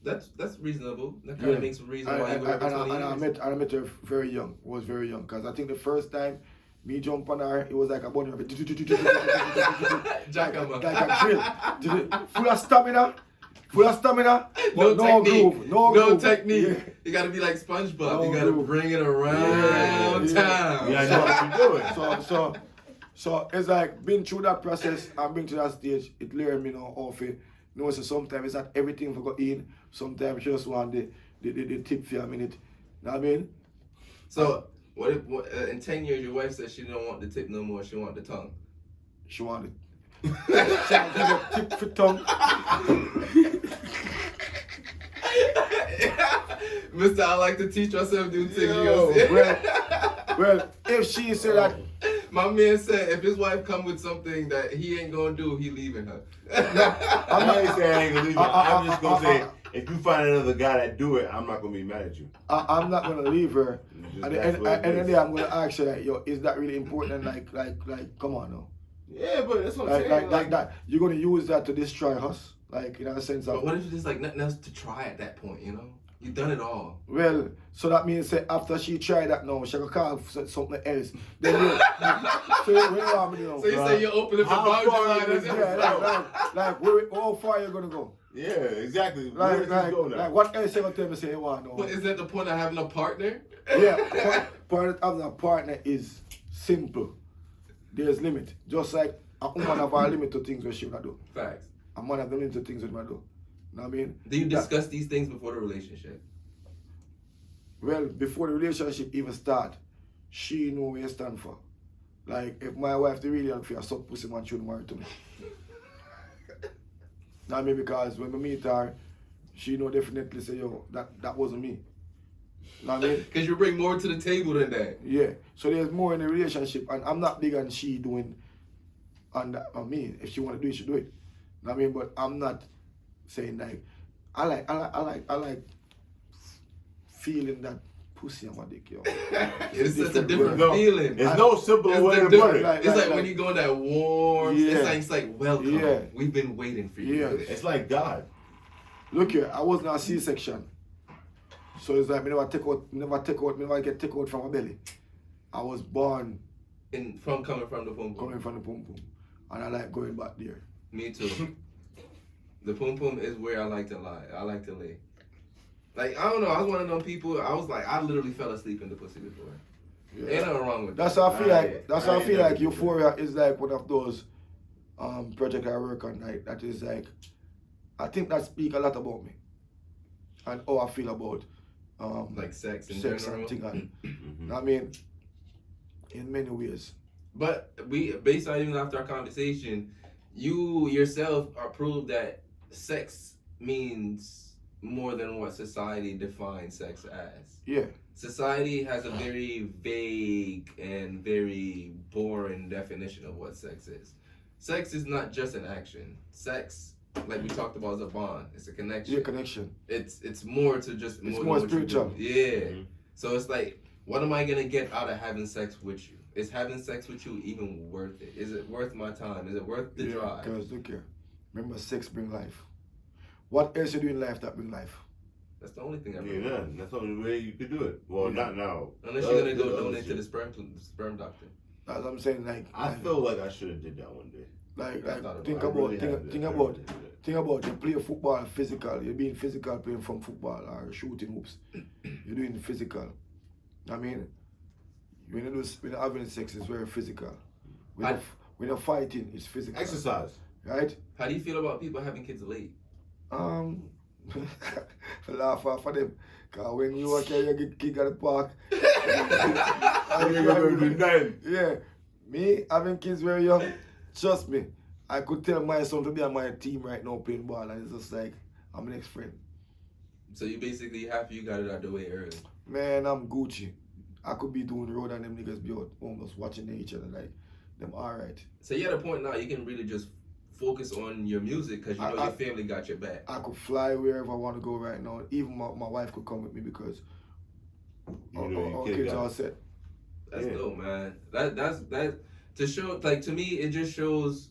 That's reasonable. That kind of makes a reason why you were over 20 years. I met her very young. Was very young because I think the first time me jump on her, it was like a bunny, like a drill, full of stamina. No groove. No technique. Yeah. You gotta be like SpongeBob. No you gotta groove. bring it around town. Yeah, I know what you're doing. So it's like been through that process and been to that stage. It learned me now how to know. So sometimes it's not everything for go in. Sometimes you just want the tip for a minute. Know what I mean? So what if in 10 years your wife says she don't want the tip no more? She want the tongue. She wanted. She want the tip for tongue. Mister, I like to teach myself new things. Well, if she said that. My man said if his wife come with something that he ain't gonna do, he leaving her. I'm not saying I ain't gonna leave her. I'm just gonna say if you find another guy that do it, I'm not gonna be mad at you. I'm not gonna leave her. Just And that's what it then is. I'm gonna ask her like, yo, is that really important? Like, come on now. Yeah, but that's what I'm saying. Like that. You're gonna use that to destroy us, like in a sense of. But what if it's just like nothing else to try at that point? You know, you've done it all. Well, so that means say after she tried that now, she gonna call for something else. Then you, so where are we now? So you say you open up the How far boundary is line? it? Like how far you gonna go? Yeah, exactly. Where does this go now? Like what else you gonna tell me say you want now? But is that the point of having a partner? Yeah, part of having a partner is simple. There's limit. Just like a woman have a limit to things where she wanna do. Facts. A man have the limit to things that wanna do. Know what I mean? Do you discuss these things before the relationship? Well, before the relationship even start, she know where you stand for. Like, if my wife they really look for a suck pussy man, she would marry to me. Know what I mean? Because when we meet her, she know definitely say, yo, that wasn't me. Know what I mean? Because you bring more to the table than that. Yeah. So there's more in the relationship, and I'm not big on she doing on me. If she want to do it, she do it. Know what I mean? But I'm not saying like, I like feeling that pussy on my dick, yo. It's such a different No, feeling. There's no simpler way to different. put it. Like- It's like when you go in that warm. Yeah. It's like welcome. Yeah. We've been waiting for you. Yeah. It's like God. Look here, I wasn't a C-section. So it's like me never get take out from my belly. I was born Coming from the pum pum. coming from the pum pum. And I like going back there. Me too. The pum pum is where I like to lie. I like to lay. Like, I don't know, I was one of them people, I literally fell asleep in the pussy before. Yeah. Ain't nothing wrong with That's that. how I feel like. That's how I feel like never did Euphoria is like one of those projects I work on. Like that is like, I think that speak a lot about me and how I feel about Like sex in sex general. and thing. And, I mean, in many ways. But based on even after our conversation, you yourself are proved that sex means more than what society defines sex as. Yeah. Society has a very vague and very boring definition of what sex is. Sex is not just an action. Sex, like we talked about, is a bond. It's a connection. Yeah, connection. It's more to just It's more more than what you do. spiritual. Yeah. Mhm. So it's like, what am I gonna get out of having sex with you? Is having sex with you even worth it? Is it worth my time? Is it worth the drive? Because look here, remember, sex bring life. What else you do in life that bring life? That's the only thing I Yeah, remember. none. That's the only way you could do it. Well, Yeah. not now. Unless you're gonna go The other donate to shit. the sperm doctor. That's what I'm saying. Like I feel like I should have did that one day. Like thought think about about it. think about you play football physical. You're being physical playing from football or shooting hoops. You're doing physical. I mean, when you're having sex, it's very physical. When you're fighting, it's physical. Exercise. Right? How do you feel about people having kids late? Laugh off of them. Cause when you walk here, you get kicked at the park. Yeah. Me having kids very young, trust me, I could tell my son to be on my team right now playing ball, and it's just like I'm an ex-friend. So you basically happy you got it out the way early. Man, I'm Gucci. I could be doing road and them niggas be out almost watching each other like them alright. So you're at a point now you can really just focus on your music because you know your family got your back. I could fly wherever I want to go right now. Even my wife could come with me because our kids are set. That's dope, man. That's to show, like, to me it just shows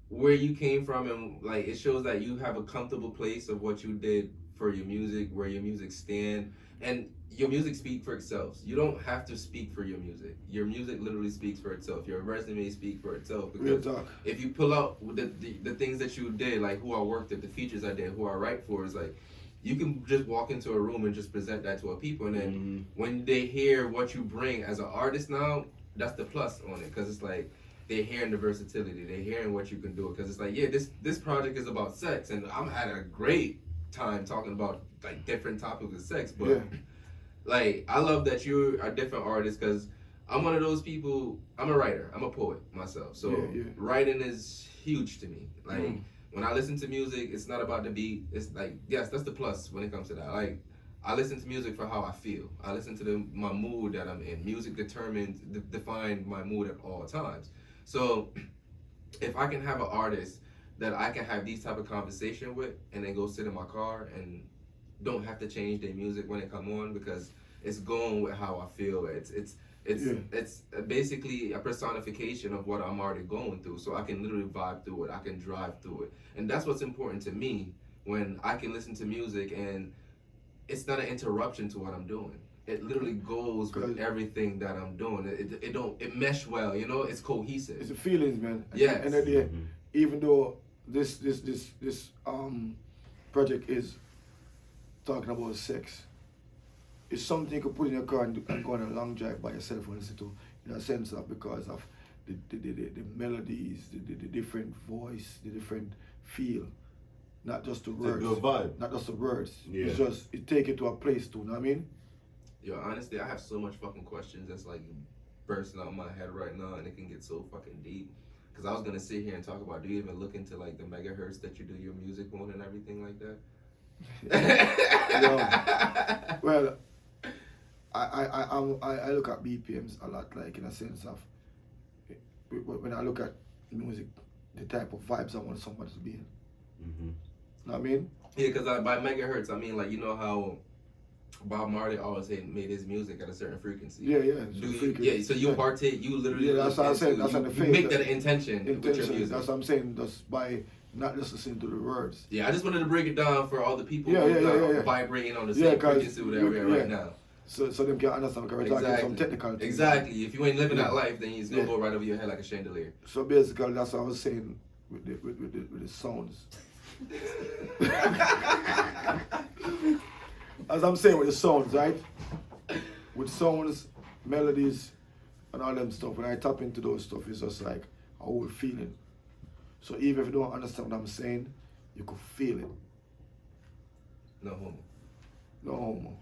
where you came from, and like it shows that you have a comfortable place of what you did for your music, where your music stand, and your music speak for itself. You don't have to speak for your music. Your music literally speaks for itself. Your resume speaks for itself. Because if you pull out the things that you did, like who I worked with, the features I did, who I write for, is like you can just walk into a room and just present that to a people, and then when they hear what you bring as an artist now, that's the plus on it, because it's like they're hearing the versatility, they're hearing what you can do, because it's like, yeah, this project is about sex, and I'm having a great time talking about like different topics of sex, but like I love that you're a different artist, because I'm one of those people. I'm a writer, I'm a poet myself, so writing is huge to me. Like when I listen to music, it's not about the beat. It's like, yes, that's the plus when it comes to that. Like, I listen to music for how I feel. I listen to my mood that I'm in. Music defines my mood at all times. So if I can have an artist that I can have these type of conversation with, and then go sit in my car and don't have to change their music when it come on, because it's going with how I feel. It's basically a personification of what I'm already going through, so I can literally vibe through it. I can drive through it, and that's what's important to me, when I can listen to music and it's not an interruption to what I'm doing. It literally goes with everything that I'm doing. It mesh well, you know. It's cohesive. It's the feelings, man. Yes. And at the end, even though this project is talking about sex, it's something you could put in your car and go on a long drive by yourself and listen to, in a sense of, because of the melodies, the different voice, the different feel, not just the words. It's a good vibe. Not just the words. Yeah. It's just, it take it to a place too, you know what I mean? Yo, honestly, I have so much fucking questions that's like bursting out my head right now, and it can get so fucking deep. Because I was gonna sit here and talk about, do you even look into like the megahertz that you do your music on and everything like that? Well, I look at BPMs a lot, like in a sense of when I look at music, the type of vibes I want somebody to be in. Know what I mean? Yeah, because by megahertz, I mean, like, you know how Bob Marley always made his music at a certain frequency. Yeah. So you partake, you literally. Yeah, that's what I'm saying. That's on the face. You make that intention with your music. That's what I'm saying. Just by not just listening to the words. Yeah, I just wanted to break it down for all the people who are vibrating on the same frequency that we are right now. So them can understand, because we're talking some technical things. Exactly. If you ain't living that life, then it's gonna go right over your head like a chandelier. So basically, that's what I was saying with the sounds. As I'm saying with the sounds, right? With sounds, melodies, and all them stuff, when I tap into those stuff, it's just like a whole feeling. So even if you don't understand what I'm saying, you could feel it. No homo. No homo.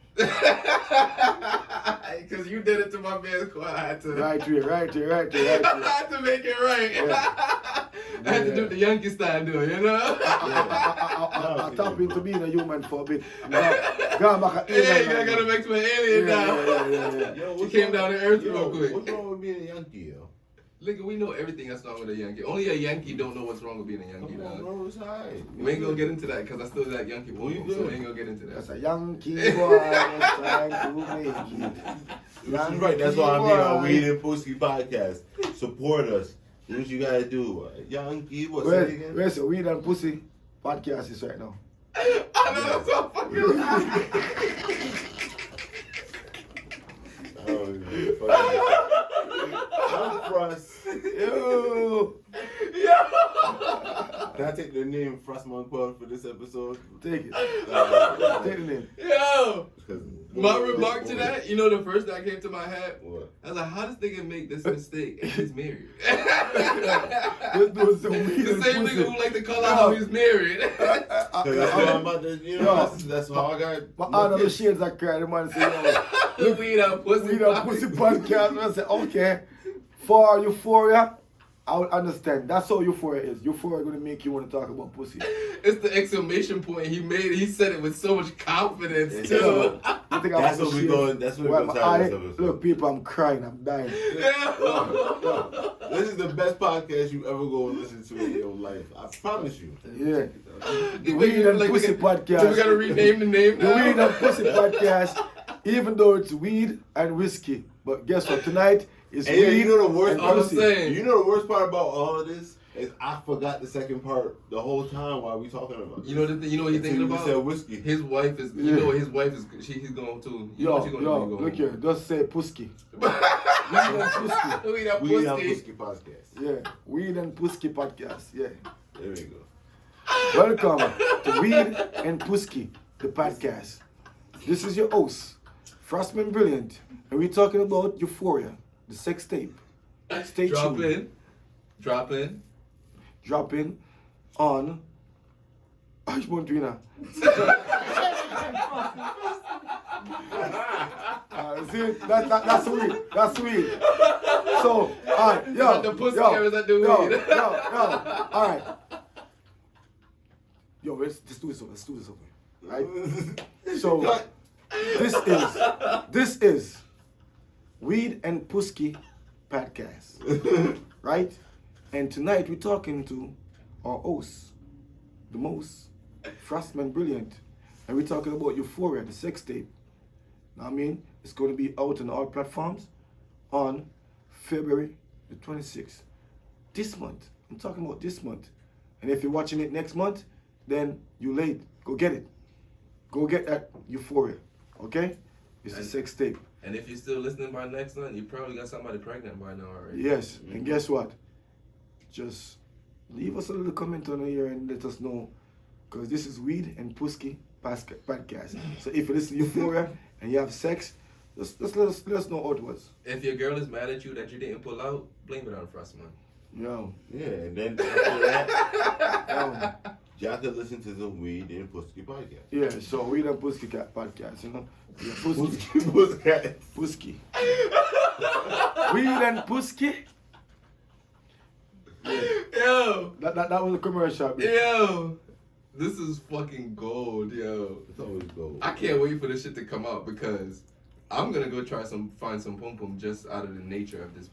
Because you did it to my man's choir. I had to. Right here. I had to make it right. Yeah. I had to do the Yankee style, you know? I tap into being a human for a bit. Going back hey, I gotta make me an alien now. Yeah. Yo, you came down to earth real quick. What's wrong with being a Yankee, yo? Look, we know everything that's wrong with a Yankee. Only a Yankee don't know what's wrong with being a Yankee. Come on, bro, it's alright. We ain't gonna get into that because I still that Yankee boy, so we ain't gonna get into that. That's a Yankee boy that's trying to make it. Yankee right, that's why I'm here on Weed and Pussy Podcast. Support us. Do what you gotta do. Yankee, what's that again? Where's the Weed and Pussy Podcast is right now? I know that's so fucking I'm Frost. Yo. Can I take the name Frassman for this episode? Take it. Take the name. Yo! 'Cause- My remark to that, you know the first that came to my head? What? I was like, how does nigga make this mistake and he's married? Let's do some weed The and same pussy. nigga who like to call out how he's married. 'Cause that's what I'm about to, you know, that's how I got. But all of the shades I cried, the man say, yo, Weed up, pussy. we the pussy podcast. And I said, okay, for Euphoria, I would understand. That's how Euphoria is. Euphoria gonna make you want to talk about pussy. It's the exclamation point he made. He said it with so much confidence Yeah. too. You think That's I'm what we shades? going. That's what Well, we're my going to eye, this episode. look, people, I'm crying. I'm dying. This is the best podcast you ever go and listen to in your life. I promise you. Yeah. The Weed and Pussy So we podcast. gotta rename the name The now. Weed and Pussy podcast, even though it's weed and whiskey. But guess what? Tonight is And weed you know the worst and I'm pussy. saying. You know the worst part about all of this is I forgot the second part the whole time while we talking about. You know the you know what he's Until thinking you about? said whiskey. His wife is. You Yeah. know what his wife is. He's going to. You know what Yo, she's gonna be look here. Just say Pusky. Weed up We have pussy. whiskey podcast. Yeah. Weed and Pusky podcast. Yeah. There we go. Welcome to Weed and Pusky, the podcast. This is your host, Frassman Brilliant, and we're talking about Euphoria, the sex tape. Stay Drop tuned. in. Drop in. Drop in on Ash Montreal. See, that's weed. That's weed. So, alright, yo, Is that the pussy or is that the yo, weed? alright. Yo, let's do this over. Let's do this over. Right? So, this is Weed and Pusky podcast, right? And tonight we're talking to our host, the most Frassman Brilliant, and we're talking about Euphoria, the sex tape. Now, I mean, it's going to be out on all platforms on February the 26th. This month. I'm talking about this month. And if you're watching it next month, then you late. Go get it. Go get that Euphoria. Okay? It's a sex tape. And if you're still listening by next month, you probably got somebody pregnant by now already. Yes. And guess what? Just leave us a little comment on here and let us know. Because this is Weed and Pusky podcast. So if you listen to Euphoria and you have sex, just let us know how it was. If your girl is mad at you that you didn't pull out, blame it on Frassman. Yo. Yeah, and then after that, Yo. y'all can listen to the Weed and Pusky podcast. Yeah, so Weed and Pusky podcast, you know? Yeah, Pusky. Pusky. Pusky. Weed and Pusky? Yo! That was a commercial. Man. Yo! This is fucking gold, yo. It's always gold. I can't wait for this shit to come out because I'm gonna go find some pum pum just out of the nature of this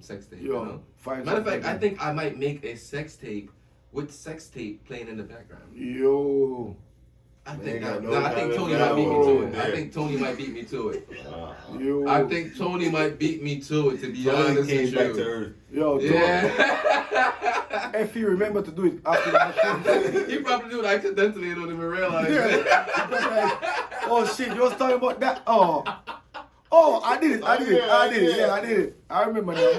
sex tape. Yo, You know? find Matter of some fact, I pum-pum. think I might make a sex tape with sex tape playing in the background. Yo. I Man, think got no I think Tony kind of might beat me value to in it. I there. think Tony might beat me to it. Yo. I think Tony might beat me to it. To be Tony honest came with back to you. earth. Yo, Yeah. if you remember to do it after the He probably do it accidentally and don't even realize. yeah. Oh shit, you was talking about that? Oh. Oh, I did it. I did it. I remember now.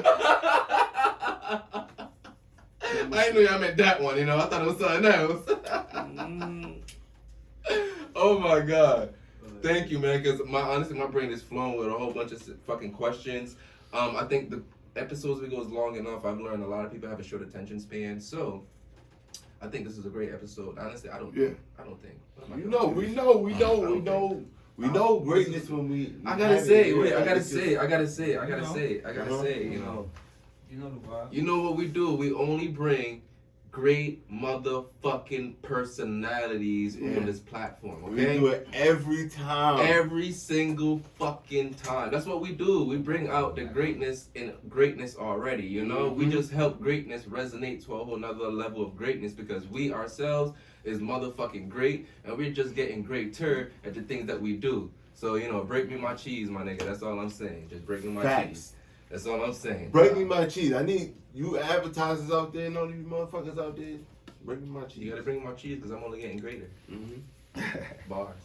I didn't know y'all meant that one, you know. I thought it was something else. Oh my god. Thank you, man, because honestly, my brain is flowing with a whole bunch of fucking questions. I think the episodes we go is long enough. I've learned a lot of people have a short attention span, so I think this is a great episode. Honestly, I don't think. We know greatness when we. I gotta say, you know. You know the vibe. You know what we do? We only bring great motherfucking personalities on this platform, We okay? do it every time. Every single fucking time. That's what we do. We bring out the greatness in greatness already, you know? We just help greatness resonate to a whole nother level of greatness because we ourselves is motherfucking great and we're just getting greater at the things that we do. So, you know, break me my cheese, my nigga. That's all I'm saying. Just break me my Facts. cheese. That's all I'm saying. Break me my cheese. I need you advertisers out there and all these motherfuckers out there. Break me my cheese. You gotta bring my cheese because I'm only getting greater. Bars.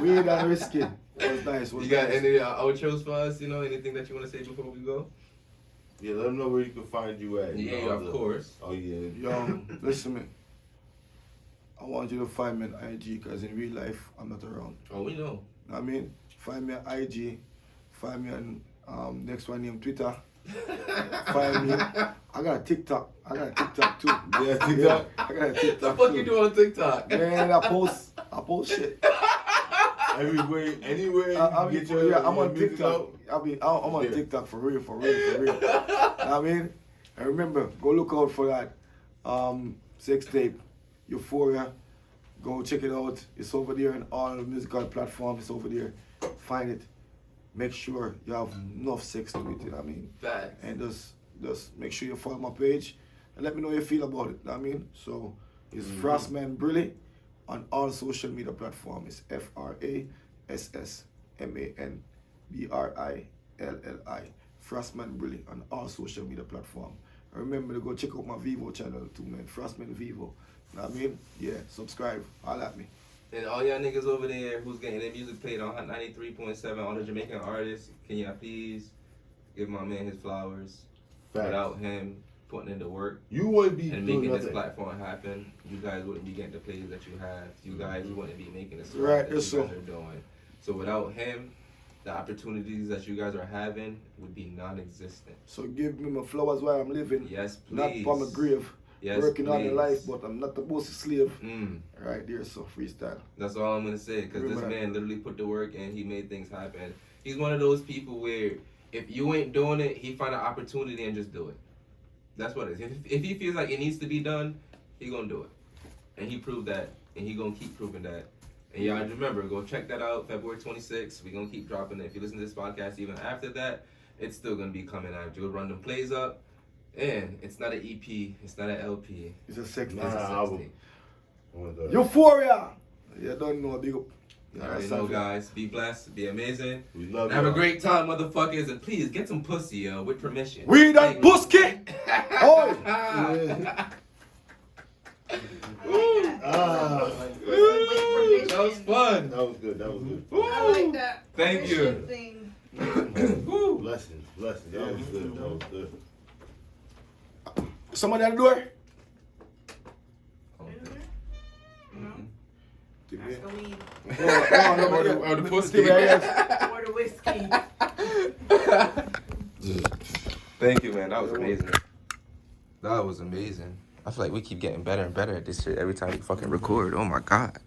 Weird and risky. It was nice. You got any outros for us? You know, anything that you want to say before we go? Yeah, let them know where you can find you at. Yeah, of course. Oh, yeah. Yo, listen, man. I want you to find me on IG because in real life, I'm not around. Oh, we know. Know what I mean? Find me on IG. Find me on next one named Twitter. Find me. I got a TikTok. Too. Yeah, TikTok. I got a What TikTok the fuck too. you do on TikTok? Man, I post shit. Everywhere, anywhere you I can mean, get your yeah, I'm your on music TikTok. out. I'm on Yeah. TikTok for real. Know what I mean? And remember, go look out for that sex tape, Euphoria. Go check it out. It's over there on all musical platforms. It's over there. Find it. Make sure you have enough sex to it. You know what I mean? Facts. And just make sure you follow my page and let me know how you feel about it. You know what I mean? So it's Frassman Brilli on all social media platforms. It's FRASSMANBRILLI. Frassman Brilli on all social media platforms. And remember to go check out my Vivo channel too, man. Frassman Vivo. You know what I mean? Yeah, subscribe. Holla at me. And all y'all niggas over there who's getting their music played on Hot 93.7, all the Jamaican artists, can y'all please give my man his flowers? Facts. Without him putting in the work You wouldn't be and doing making this nothing. platform happen, you guys wouldn't be getting the plays that you have. You guys wouldn't be making the stuff Right, that you yes, guys sir. are doing. So without him, the opportunities that you guys are having would be non-existent. So give me my flowers while I'm living. Yes, please. Not for my grave. Yes, Working on please. in life, but I'm not the bossy slave. Mm. Right there, so freestyle. That's all I'm gonna say, because this Remember. man literally put the work and he made things happen. He's one of those people where if you ain't doing it, he find an opportunity and just do it. That's what it is. If he feels like it needs to be done, he gonna do it, and he proved that, and he gonna keep proving that. And y'all just remember, go check that out. February 26th, we gonna keep dropping it. If you listen to this podcast even after that, it's still gonna be coming out. You'll run them plays up, and it's not an EP, it's not an LP. It's a sex Nah, It's a sex album. tape. Oh my God. Euphoria! You don't know, big up. You already know, guys. Be blessed, be amazing. We love Have a y'all. great time, motherfuckers, and please get some pussy, yo, with permission. We done Thank you. busky! Oi! Yeah. Ah. That was fun. That was good. That was good. I like that. Thank you. Friendship thing. Woo. Blessings. Blessings. That was good. That was good. Somebody at the door? That's the weed. Or the pussy. Or the whiskey. Thank you, man. That was amazing. That was amazing. I feel like we keep getting better and better at this shit every time we fucking record. Oh my God.